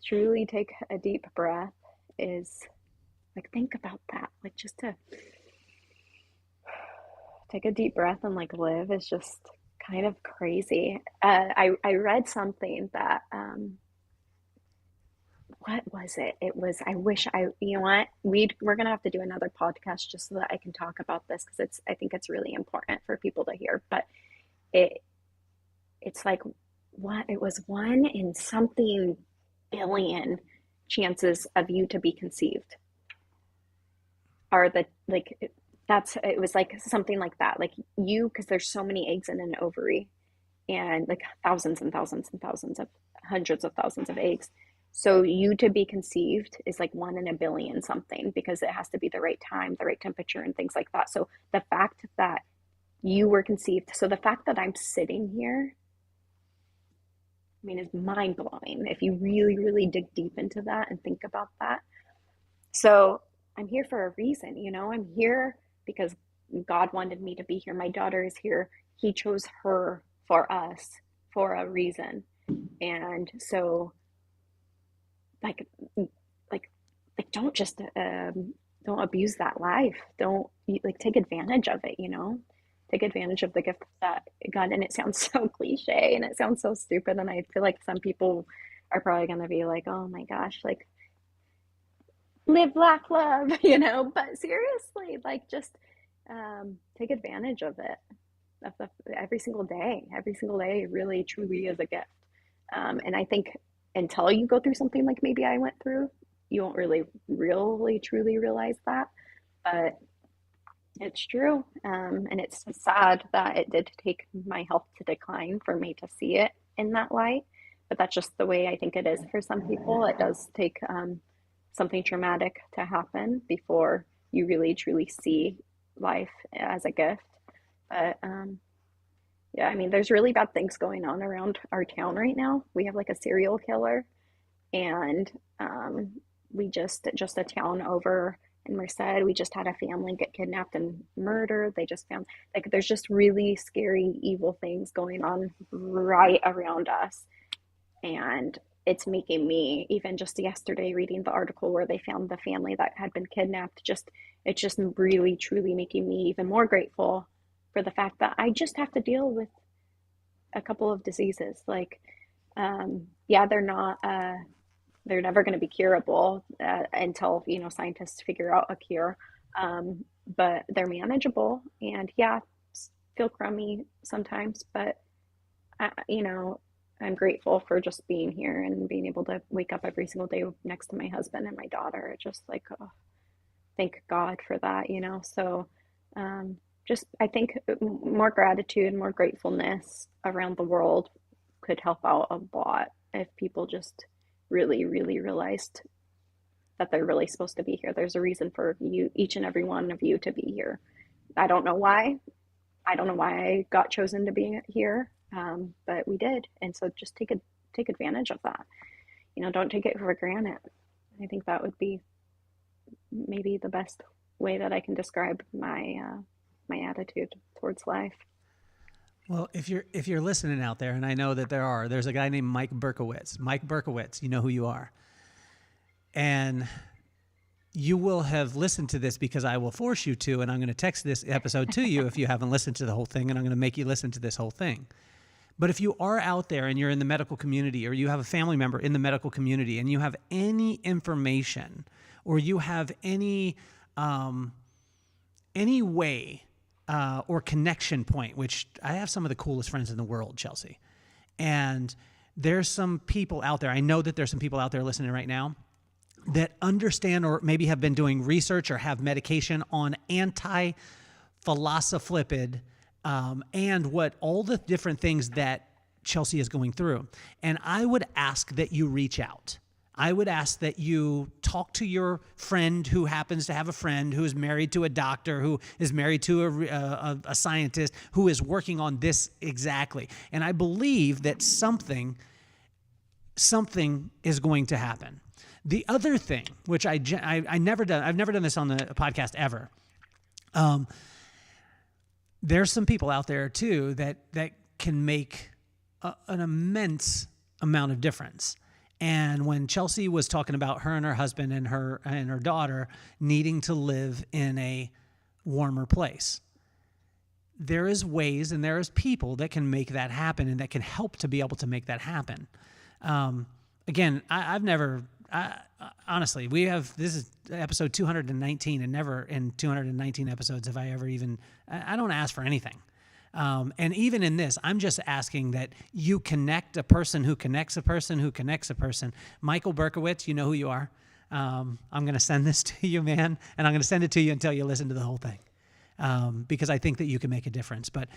truly take a deep breath is like, think about that. Like, just to take a deep breath and like live is just kind of crazy. I read something that, what was it? It was, I wish you know what? We're gonna have to do another podcast just so that I can talk about this because I think it's really important for people to hear. But it, it's like, what? It was 1 in something billion chances of you to be conceived are the, like, it was like something like that. Like because there's so many eggs in an ovary and like thousands and thousands and thousands of hundreds of thousands of eggs. So you to be conceived is like 1 in a billion something because it has to be the right time, the right temperature and things like that. So the fact that you were conceived, so the fact that I'm sitting here, I mean, is mind blowing if you really, really dig deep into that and think about that. So I'm here for a reason, I'm here because God wanted me to be here. My daughter is here. He chose her for us for a reason. And so like don't just don't abuse that life. Don't like take advantage of it, take advantage of the gift that God, and it sounds so cliche and it sounds so stupid, and I feel like some people are probably going to be like, oh my gosh, like live black love, but seriously, like just take advantage of it, every single day really truly is a gift. And I think until you go through something like maybe I went through, you won't really truly realize that, but it's true. And it's sad that it did take my health to decline for me to see it in that light, but that's just the way I think it is for some people. It does take something traumatic to happen before you really truly see life as a gift. But yeah, I mean, there's really bad things going on around our town right now. We have like a serial killer, and we just a town over in Merced, we just had a family get kidnapped and murdered. They just found, like, there's just really scary, evil things going on right around us. And it's making me, even just yesterday reading the article where they found the family that had been kidnapped, it's just really truly making me even more grateful for the fact that I just have to deal with a couple of diseases. Like, yeah, they're never going to be curable until, scientists figure out a cure. But they're manageable, and yeah, feel crummy sometimes, but I'm grateful for just being here and being able to wake up every single day next to my husband and my daughter. It's just like, oh, thank God for that, So, just, I think more gratitude, more gratefulness around the world could help out a lot if people just really, really realized that they're really supposed to be here. There's a reason for you, each and every one of you, to be here. I don't know why. I don't know why I got chosen to be here, but we did. And so just take advantage of that. Don't take it for granted. I think that would be maybe the best way that I can describe my my attitude towards life. Well, if you're listening out there, and I know that there's a guy named Mike Berkowitz. Mike Berkowitz, you know who you are. And you will have listened to this because I will force you to, and I'm going to text this episode to you if you haven't listened to the whole thing, and I'm going to make you listen to this whole thing. But if you are out there and you're in the medical community, or you have a family member in the medical community, and you have any information, or you have any way or connection point, which I have some of the coolest friends in the world, Chelsey. And there's some people out there, I know that there's some people out there listening right now that understand or maybe have been doing research or have medication on philosophipid, and what all the different things that Chelsey is going through. And I would ask that you reach out. I would ask that you talk to your friend who happens to have a friend who is married to a doctor, who is married to a scientist, who is working on this exactly. And I believe that something is going to happen. The other thing, which I've never done this on the podcast ever. There's some people out there too that can make an immense amount of difference. And when Chelsey was talking about her and her husband and her daughter needing to live in a warmer place, there is ways and there is people that can make that happen and that can help to be able to make that happen. Again, honestly, this is episode 219, and never in 219 episodes have I ever I don't ask for anything. And even in this, I'm just asking that you connect a person who connects a person who connects a person. Michael Berkowitz, you know who you are. I'm going to send this to you, man, and I'm going to send it to you until you listen to the whole thing, because I think that you can make a difference. But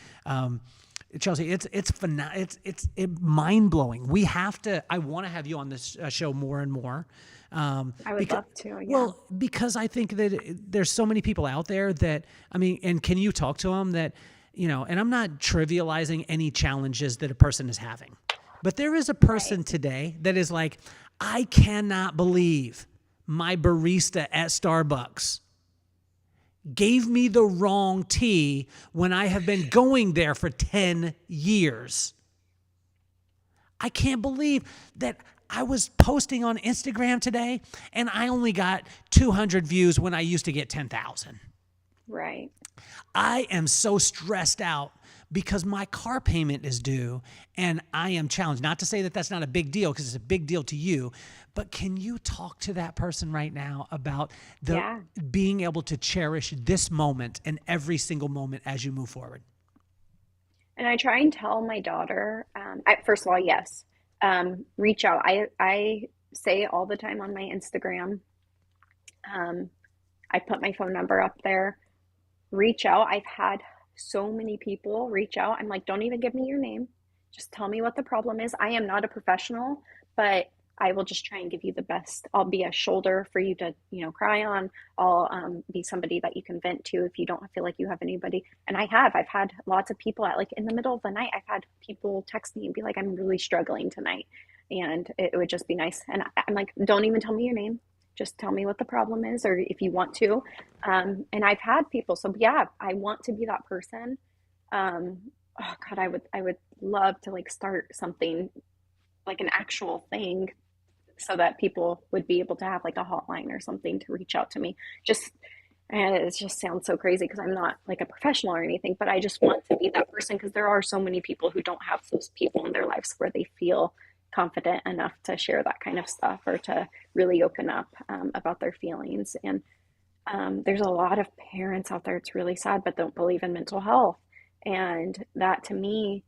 Chelsey, it's mind blowing. I want to have you on this show more and more. I would love to. Yeah. Well, because I think that there's so many people out there that, and can you talk to them that, and I'm not trivializing any challenges that a person is having, but there is a person today that is like, I cannot believe my barista at Starbucks gave me the wrong tea when I have been going there for 10 years. I can't believe that I was posting on Instagram today and I only got 200 views when I used to get 10,000. Right. I am so stressed out because my car payment is due and I am challenged. Not to say that that's not a big deal, because it's a big deal to you, but can you talk to that person right now about being able to cherish this moment and every single moment as you move forward? And I try and tell my daughter, first of all, yes, reach out. I say all the time on my Instagram, I put my phone number up there. Reach out. I've had so many people reach out. I'm like, don't even give me your name. Just tell me what the problem is. I am not a professional, but I will just try and give you the best. I'll be a shoulder for you to, cry on. I'll be somebody that you can vent to if you don't feel like you have anybody. And I've had lots of people in the middle of the night, I've had people text me and be like, I'm really struggling tonight. And it would just be nice. And I'm like, don't even tell me your name. Just tell me what the problem is, or if you want to. And I've had people, so yeah, I want to be that person. Oh God, I would love to start something, like an actual thing, so that people would be able to have a hotline or something to reach out to me. And it just sounds so crazy because I'm not a professional or anything, but I just want to be that person, because there are so many people who don't have those people in their lives where they feel confident enough to share that kind of stuff, or to really open up about their feelings. And there's a lot of parents out there, it's really sad, but don't believe in mental health. And that, to me,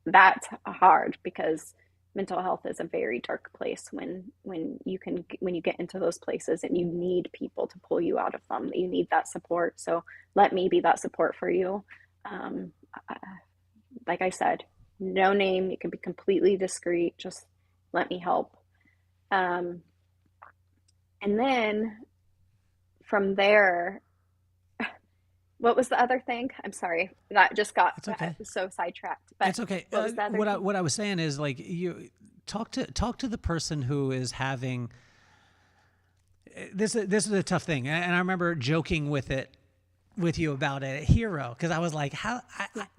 that's hard, because mental health is a very dark place when you get into those places and you need people to pull you out of them. You need that support. So let me be that support for you. Like I said, no name. You can be completely discreet. Just let me help. And then from there, what was the other thing? I'm sorry, that just got so sidetracked. But it's okay. What was the other thing? What I was saying is, you talk to the person who is having this. This is a tough thing, and I remember joking with you about a hero, because I was like,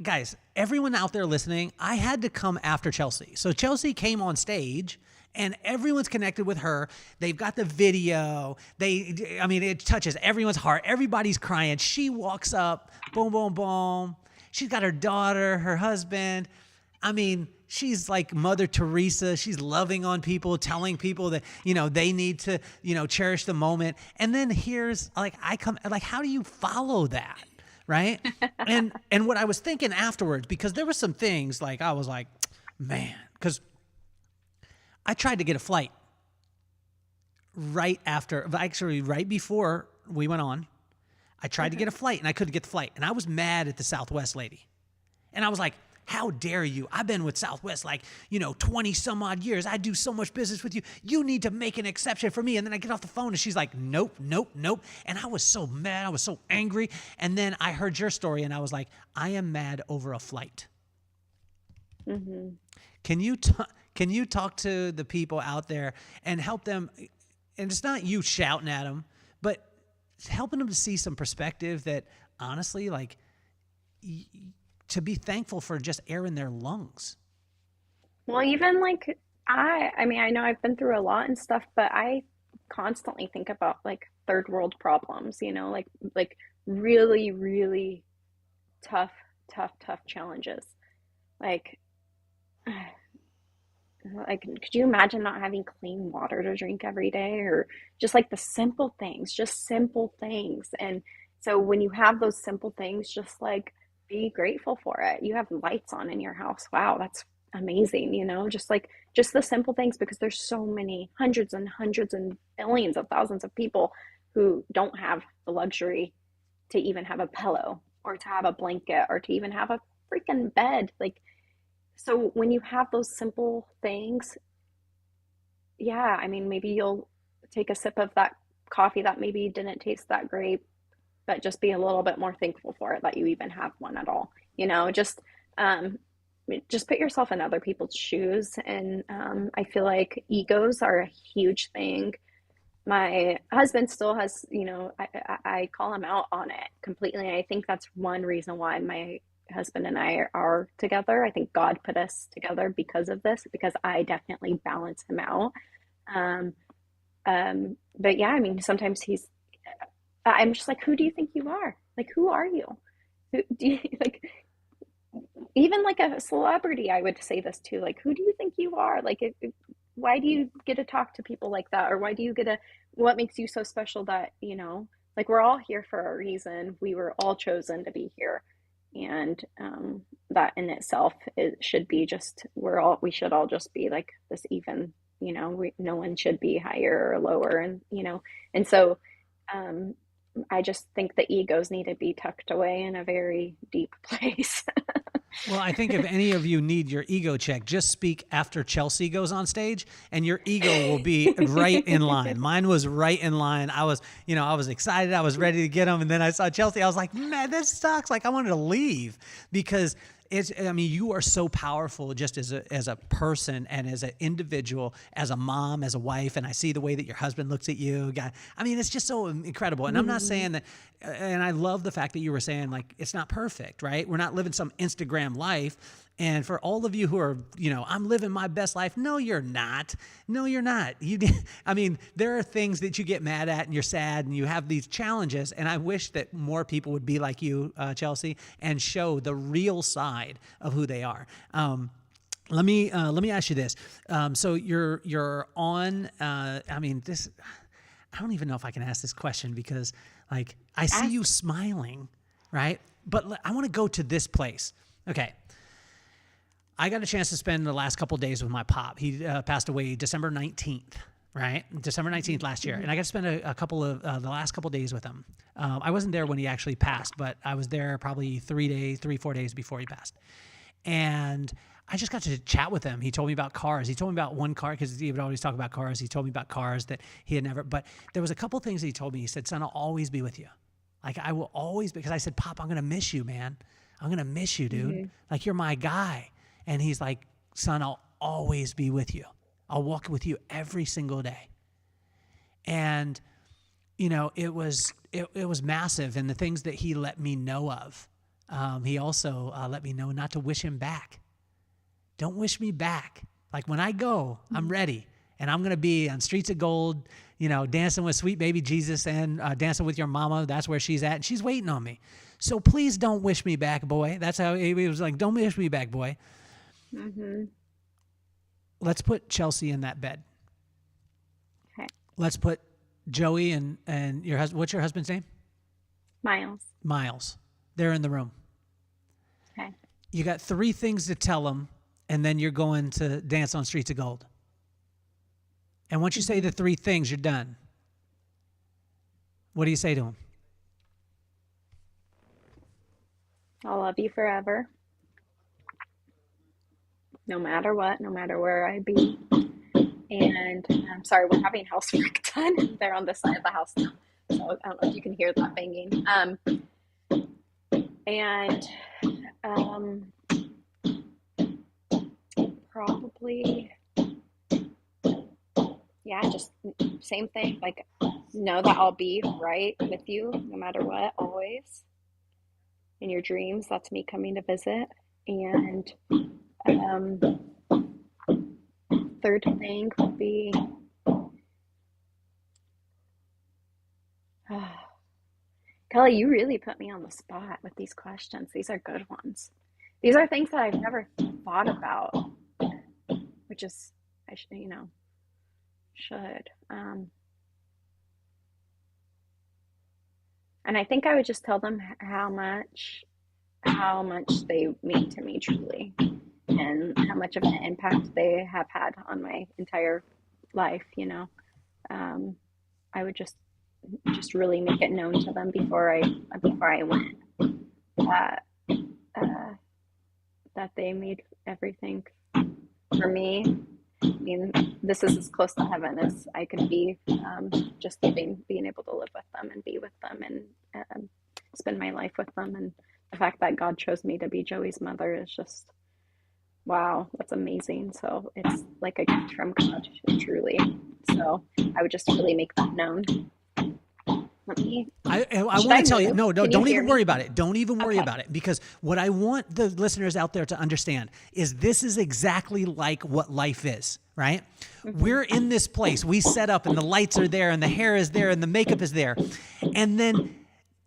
guys, everyone out there listening, I had to come after Chelsey. So Chelsey came on stage and everyone's connected with her. They've got the video. It touches everyone's heart. Everybody's crying. She walks up, boom, boom, boom. She's got her daughter, her husband. She's like Mother Teresa. She's loving on people, telling people that, they need to, cherish the moment. And then here's how do you follow that? Right. and what I was thinking afterwards, because there were some things I was like, man, because I tried to get a flight right before we went on, I tried to get a flight and I couldn't get the flight. And I was mad at the Southwest lady. And I was like, how dare you? I've been with Southwest 20 some odd years. I do so much business with you. You need to make an exception for me. And then I get off the phone and she's like, nope, nope, nope. And I was so mad. I was so angry. And then I heard your story and I was like, I am mad over a flight. Mm-hmm. Can you talk to the people out there and help them? And it's not you shouting at them, but helping them to see some perspective that honestly, to be thankful for just air in their lungs. Well, even I mean, I know I've been through a lot and stuff, but I constantly think about third world problems, like really, really tough, tough challenges. Like, could you imagine not having clean water to drink every day, or just the simple things, just simple things. And so when you have those simple things, just be grateful for it. You have lights on in your house. Wow, that's amazing. Just the simple things, because there's so many hundreds and hundreds and billions of thousands of people who don't have the luxury to even have a pillow or to have a blanket or to even have a freaking bed. So when you have those simple things, yeah, I mean, maybe you'll take a sip of that coffee that maybe didn't taste that great, but just be a little bit more thankful for it that you even have one at all. Just put yourself in other people's shoes. And I feel like egos are a huge thing. My husband still has, I call him out on it completely. I think that's one reason why my husband and I are together. I think God put us together because of this, because I definitely balance him out. But yeah, I mean, sometimes I'm just like, who do you think you are? Who are you? Who do you even a celebrity, I would say this to, who do you think you are? Why do you get to talk to people like that? Or why do you what makes you so special that, we're all here for a reason. We were all chosen to be here. And that in itself, it should be just, we should all just be this even, no one should be higher or lower. And so I just think the egos need to be tucked away in a very deep place. Well, I think if any of you need your ego check, just speak after Chelsey goes on stage and your ego will be right in line. Mine was right in line. I was excited. I was ready to get them. And then I saw Chelsey. I was like, man, this sucks. I wanted to leave because you are so powerful just as a person and as an individual, as a mom, as a wife. And I see the way that your husband looks at you. It's just so incredible. And I'm not saying that, and I love the fact that you were saying it's not perfect, right? We're not living some Instagram life. And for all of you who are, I'm living my best life. No, you're not. No, you're not. There are things that you get mad at and you're sad and you have these challenges. And I wish that more people would be like you, Chelsey, and show the real side of who they are. Let me ask you this. So you're on, this, I don't even know if I can ask this question because I see you smiling, right? But I want to go to this place. Okay. I got a chance to spend the last couple of days with my pop. He passed away December 19th, right? December 19th last year. And I got to spend a couple of the last couple of days with him. I wasn't there when he actually passed, but I was there probably 4 days before he passed. And I just got to chat with him. He told me about cars. He told me about one car because he would always talk about cars. He told me about cars that he had never, but there was a couple things that he told me. He said, son, I'll always be with you. I will always, because I said, Pop, I'm going to miss you, man. I'm going to miss you, dude. Mm-hmm. You're my guy. And he's like, son, I'll always be with you. I'll walk with you every single day. And, it was massive. And the things that he let me know of, he also let me know not to wish him back. Don't wish me back. When I go, I'm ready. And I'm going to be on Streets of Gold, dancing with sweet baby Jesus and dancing with your mama. That's where she's at. And she's waiting on me. So please don't wish me back, boy. That's how he was like, don't wish me back, boy. Mm-hmm. Let's put Chelsey in that bed. Okay. Let's put Joey and your husband. What's your husband's name? Miles. They're in the room. Okay. You got 3 things to tell them, and then you're going to dance on Streets of Gold. And once you say the three things, you're done. What do you say to him? I'll love you forever, no matter what, no matter where I be. And I'm sorry, we're having housework done. They're on the side of the house now, so I don't know if you can hear that banging. And probably, yeah, just same thing. Like, know that I'll be right with you no matter what, always. In your dreams, that's me coming to visit. And third thing would be, Kelly, you really put me on the spot with these questions. These are good ones. These are things that I've never thought about, which is, I should, should. And I think I would just tell them how much they mean to me truly, and how much of an impact they have had on my entire life. I would just really make it known to them before I went that that they made everything for me. I mean, this is as close to heaven as I could be, just being able to live with them and be with them and spend my life with them. And the fact that God chose me to be Joey's mother is just, wow, that's amazing. So it's like a gift from God, truly. So I would just really make that known. I want to tell you, no, don't even worry about it. Don't even worry Okay. about it, because what I want the listeners out there to understand is this is exactly like what life is, right? We're in this place. We set up and the lights are there and the hair is there and the makeup is there. And then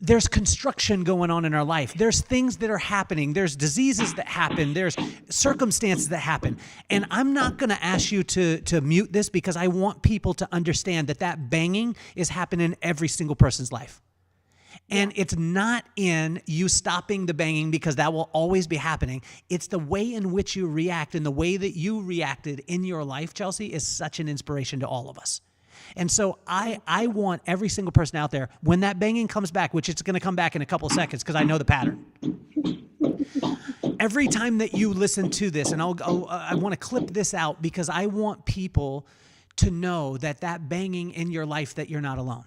there's construction going on in our life. There's things that are happening. There's diseases that happen. There's circumstances that happen. And I'm not going to ask you to mute this, because I want people to understand that banging is happening in every single person's life. And it's not in you stopping the banging, because that will always be happening. It's the way in which you react, and the way that you reacted in your life, Chelsey, is such an inspiration to all of us. And so I want every single person out there, when that banging comes back, which it's going to come back in a couple of seconds because I know the pattern. Every time that you listen to this, and I want to clip this out, because I want people to know that banging in your life, that you're not alone.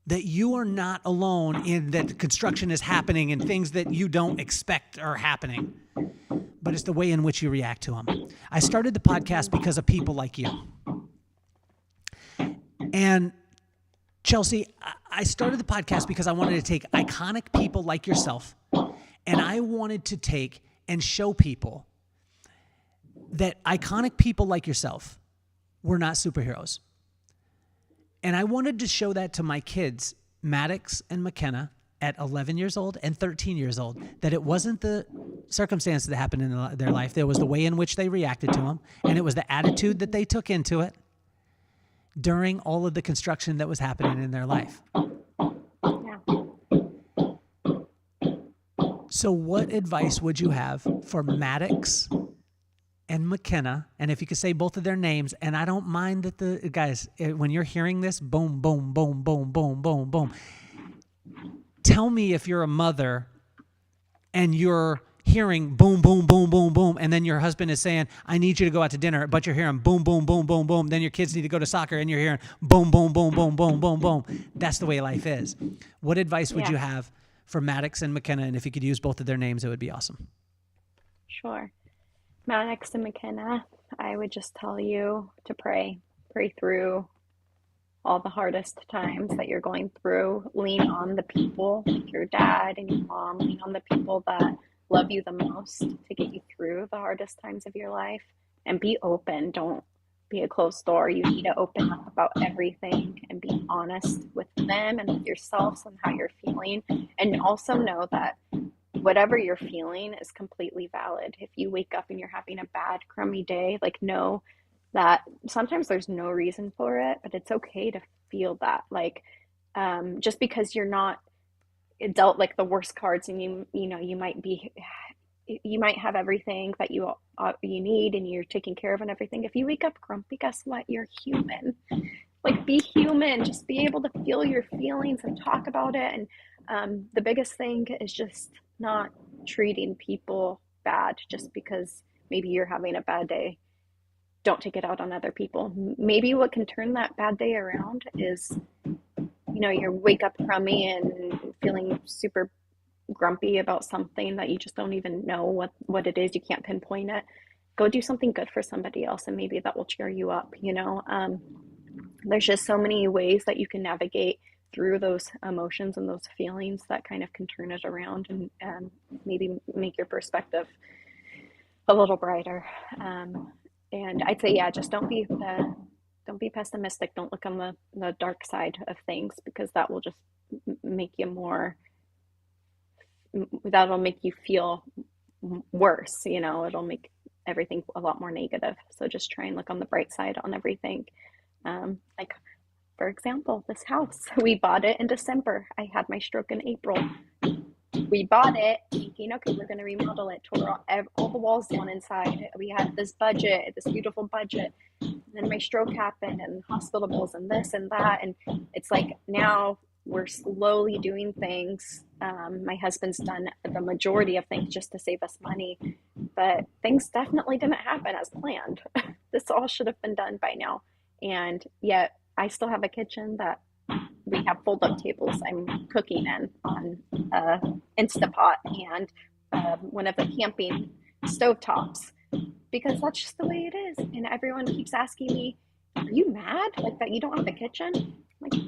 That you are not alone in that construction is happening and things that you don't expect are happening. But it's the way in which you react to them. I started the podcast because of people like you. And Chelsey, I started the podcast because I wanted to take iconic people like yourself, and I wanted to take and show people that iconic people like yourself were not superheroes. And I wanted to show that to my kids, Maddox and McKenna, at 11 years old and 13 years old, that it wasn't the circumstances that happened in their life. There was the way in which they reacted to them, and it was the attitude that they took into it during all of the construction that was happening in their life. Yeah. So what advice would you have for Maddox and McKenna? And if you could say both of their names, and I don't mind that the guys, when you're hearing this, boom, boom, boom, boom, boom, boom, boom. Tell me if you're a mother and you're hearing boom, boom, boom, boom, boom, and then your husband is saying, I need you to go out to dinner, but you're hearing boom, boom, boom, boom, boom. Then your kids need to go to soccer, and you're hearing boom, boom, boom, boom, boom, boom, boom. That's the way life is. What advice would you have for Maddox and McKenna? And if you could use both of their names, it would be awesome. Sure. Maddox and McKenna, I would just tell you to pray through all the hardest times that you're going through. Lean on the people, like your dad and your mom. Lean on the people that love you the most to get you through the hardest times of your life. And be open. Don't be a closed door. You need to open up about everything and be honest with them and with yourselves and how you're feeling. And also know that whatever you're feeling is completely valid. If you wake up and you're having a bad, crummy day, like, know that sometimes there's no reason for it, but it's okay to feel that. Like, just because you're not dealt like the worst cards, and you might be you might have everything that you need and you're taken care of and everything. If you wake up grumpy, guess what? You're human. Like, be human. Just be able to feel your feelings and talk about it. And the biggest thing is just not treating people bad just because maybe you're having a bad day. Don't take it out on other people. Maybe what can turn that bad day around is, you wake up crummy and feeling super grumpy about something that you just don't even know what it is. You can't pinpoint it. Go do something good for somebody else, and maybe that will cheer you up. There's just so many ways that you can navigate through those emotions and those feelings that kind of can turn it around and maybe make your perspective a little brighter. And I'd say, yeah, just don't be pessimistic. Don't look on the dark side of things, because that will just make you more, that'll make you feel worse. It'll make everything a lot more negative. So just try and look on the bright side on everything. Like, for example, this house, we bought it in December. I had my stroke in April. We bought it thinking, okay, we're going to remodel it, tore all the walls down inside. We had this beautiful budget. And then my stroke happened, and hospital bills and this and that. And it's like, now we're slowly doing things. My husband's done the majority of things just to save us money, but things definitely didn't happen as planned. This all should have been done by now. And yet I still have a kitchen that we have fold-up tables I'm cooking in on Instapot and one of the camping stovetops, because that's just the way it is. And everyone keeps asking me, are you mad like that you don't have a kitchen? I'm like,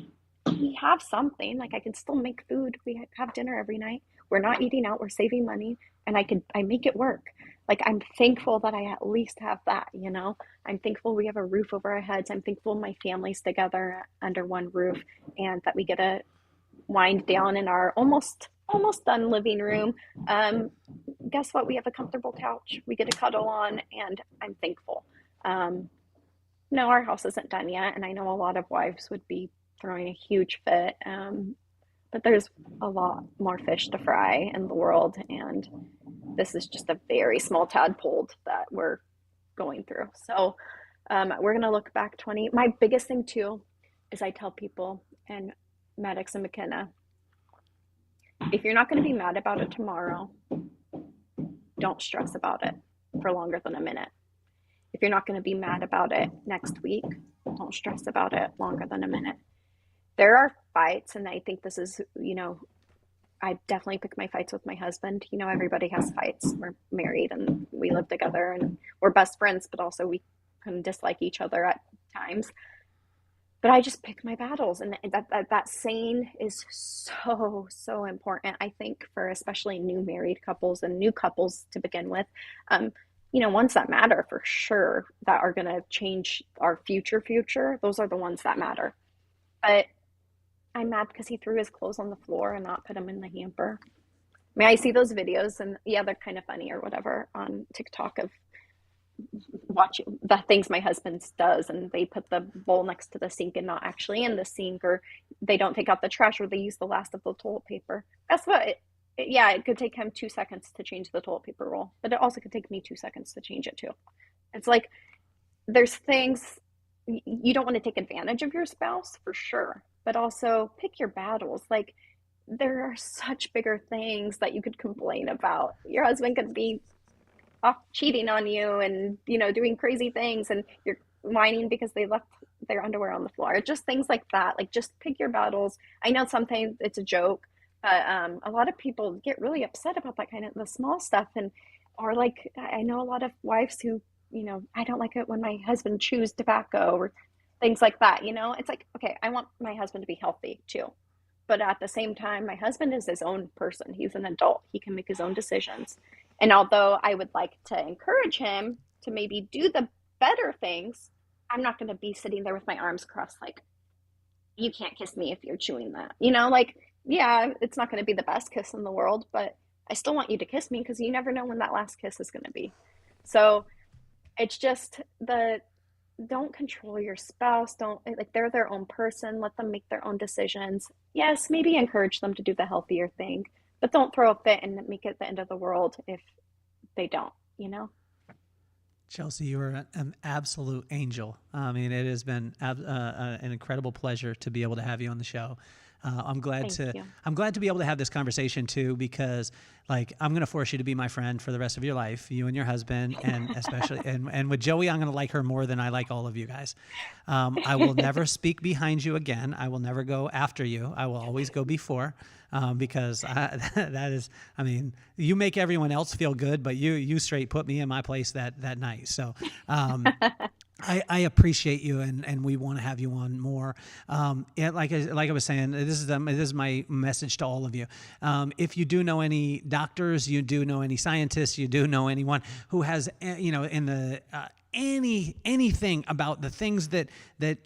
we have something. Like, I can still make food. We have dinner every night. We're not eating out. We're saving money, and I make it work. Like, I'm thankful that I at least have that. I'm thankful we have a roof over our heads. I'm thankful my family's together under one roof, and that we get to wind down in our almost done living room. Guess what? We have a comfortable couch we get to cuddle on, and I'm thankful. No, our house isn't done yet, and I know a lot of wives would be throwing a huge fit. But there's a lot more fish to fry in the world, and this is just a very small tadpole that we're going through. So we're going to look back 20. My biggest thing too is I tell people, and Maddox and McKenna, if you're not going to be mad about it tomorrow, don't stress about it for longer than a minute. If you're not going to be mad about it next week, don't stress about it longer than a minute. There are fights, and I think this is, I definitely pick my fights with my husband. Everybody has fights. We're married and we live together and we're best friends, but also we can dislike each other at times. But I just pick my battles, and that saying is so important, I think, for especially new married couples and new couples to begin with. Ones that matter for sure, that are going to change our future. Those are the ones that matter. But I'm mad because he threw his clothes on the floor and not put them in the hamper. I see those videos, and yeah, they're kind of funny or whatever on TikTok of watching the things my husband does, and they put the bowl next to the sink and not actually in the sink, or they don't take out the trash, or they use the last of the toilet paper. That's what it could take him 2 seconds to change the toilet paper roll, but it also could take me 2 seconds to change it too. It's like, there's things, you don't want to take advantage of your spouse for sure, but also pick your battles. Like, there are such bigger things that you could complain about. Your husband could be off cheating on you and, doing crazy things, and you're whining because they left their underwear on the floor. Just things like that. Like, just pick your battles. I know sometimes it's a joke, but a lot of people get really upset about that kind of the small stuff. Or like, I know a lot of wives who, I don't like it when my husband chews tobacco or things like that. It's like, okay, I want my husband to be healthy too. But at the same time, my husband is his own person. He's an adult. He can make his own decisions. And although I would like to encourage him to maybe do the better things, I'm not going to be sitting there with my arms crossed like, you can't kiss me if you're chewing that. Like, yeah, it's not going to be the best kiss in the world, but I still want you to kiss me, because you never know when that last kiss is going to be. So it's just don't control your spouse. Don't, like, they're their own person. Let them make their own decisions. Yes, maybe encourage them to do the healthier thing, but don't throw a fit and make it the end of the world if they don't, you know? Chelsey, you are an absolute angel. I mean, it has been an incredible pleasure to be able to have you on the show. I'm glad Thank you. I'm glad to be able to have this conversation too, because like I'm going to force you to be my friend for the rest of your life, you and your husband, and especially and with Joey, I'm going to like her more than I like all of you guys. I will never speak behind you again. I will never go after you. I will always go before. Because that is, I mean, you make everyone else feel good, but you straight put me in my place that night. So, I appreciate you, and we want to have you on more. Like I was saying, this is my message to all of you. If you do know any doctors, you do know any scientists, you do know anyone who has, in the anything about the things that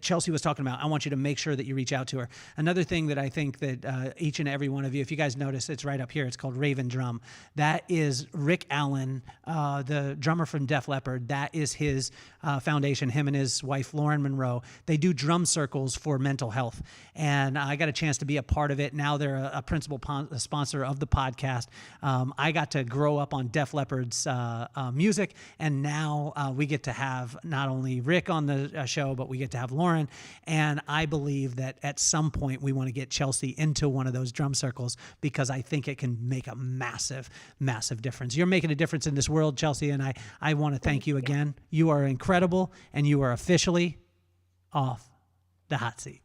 Chelsey was talking about, I want you to make sure that you reach out to her. Another thing that I think that each and every one of you, if you guys notice, it's right up here. It's called Raven Drum. That is Rick Allen, the drummer from Def Leppard. That is his foundation, him and his wife, Lauren Monroe. They do drum circles for mental health. And I got a chance to be a part of it. Now they're a principal sponsor of the podcast. I got to grow up on Def Leppard's music, and now we get to have not only Rick on the show, but we get to have Lauren. And I believe that at some point we want to get Chelsey into one of those drum circles, because I think it can make a massive, massive difference. You're making a difference in this world, Chelsey, and I want to thank you again. You are incredible, and you are officially off the hot seat.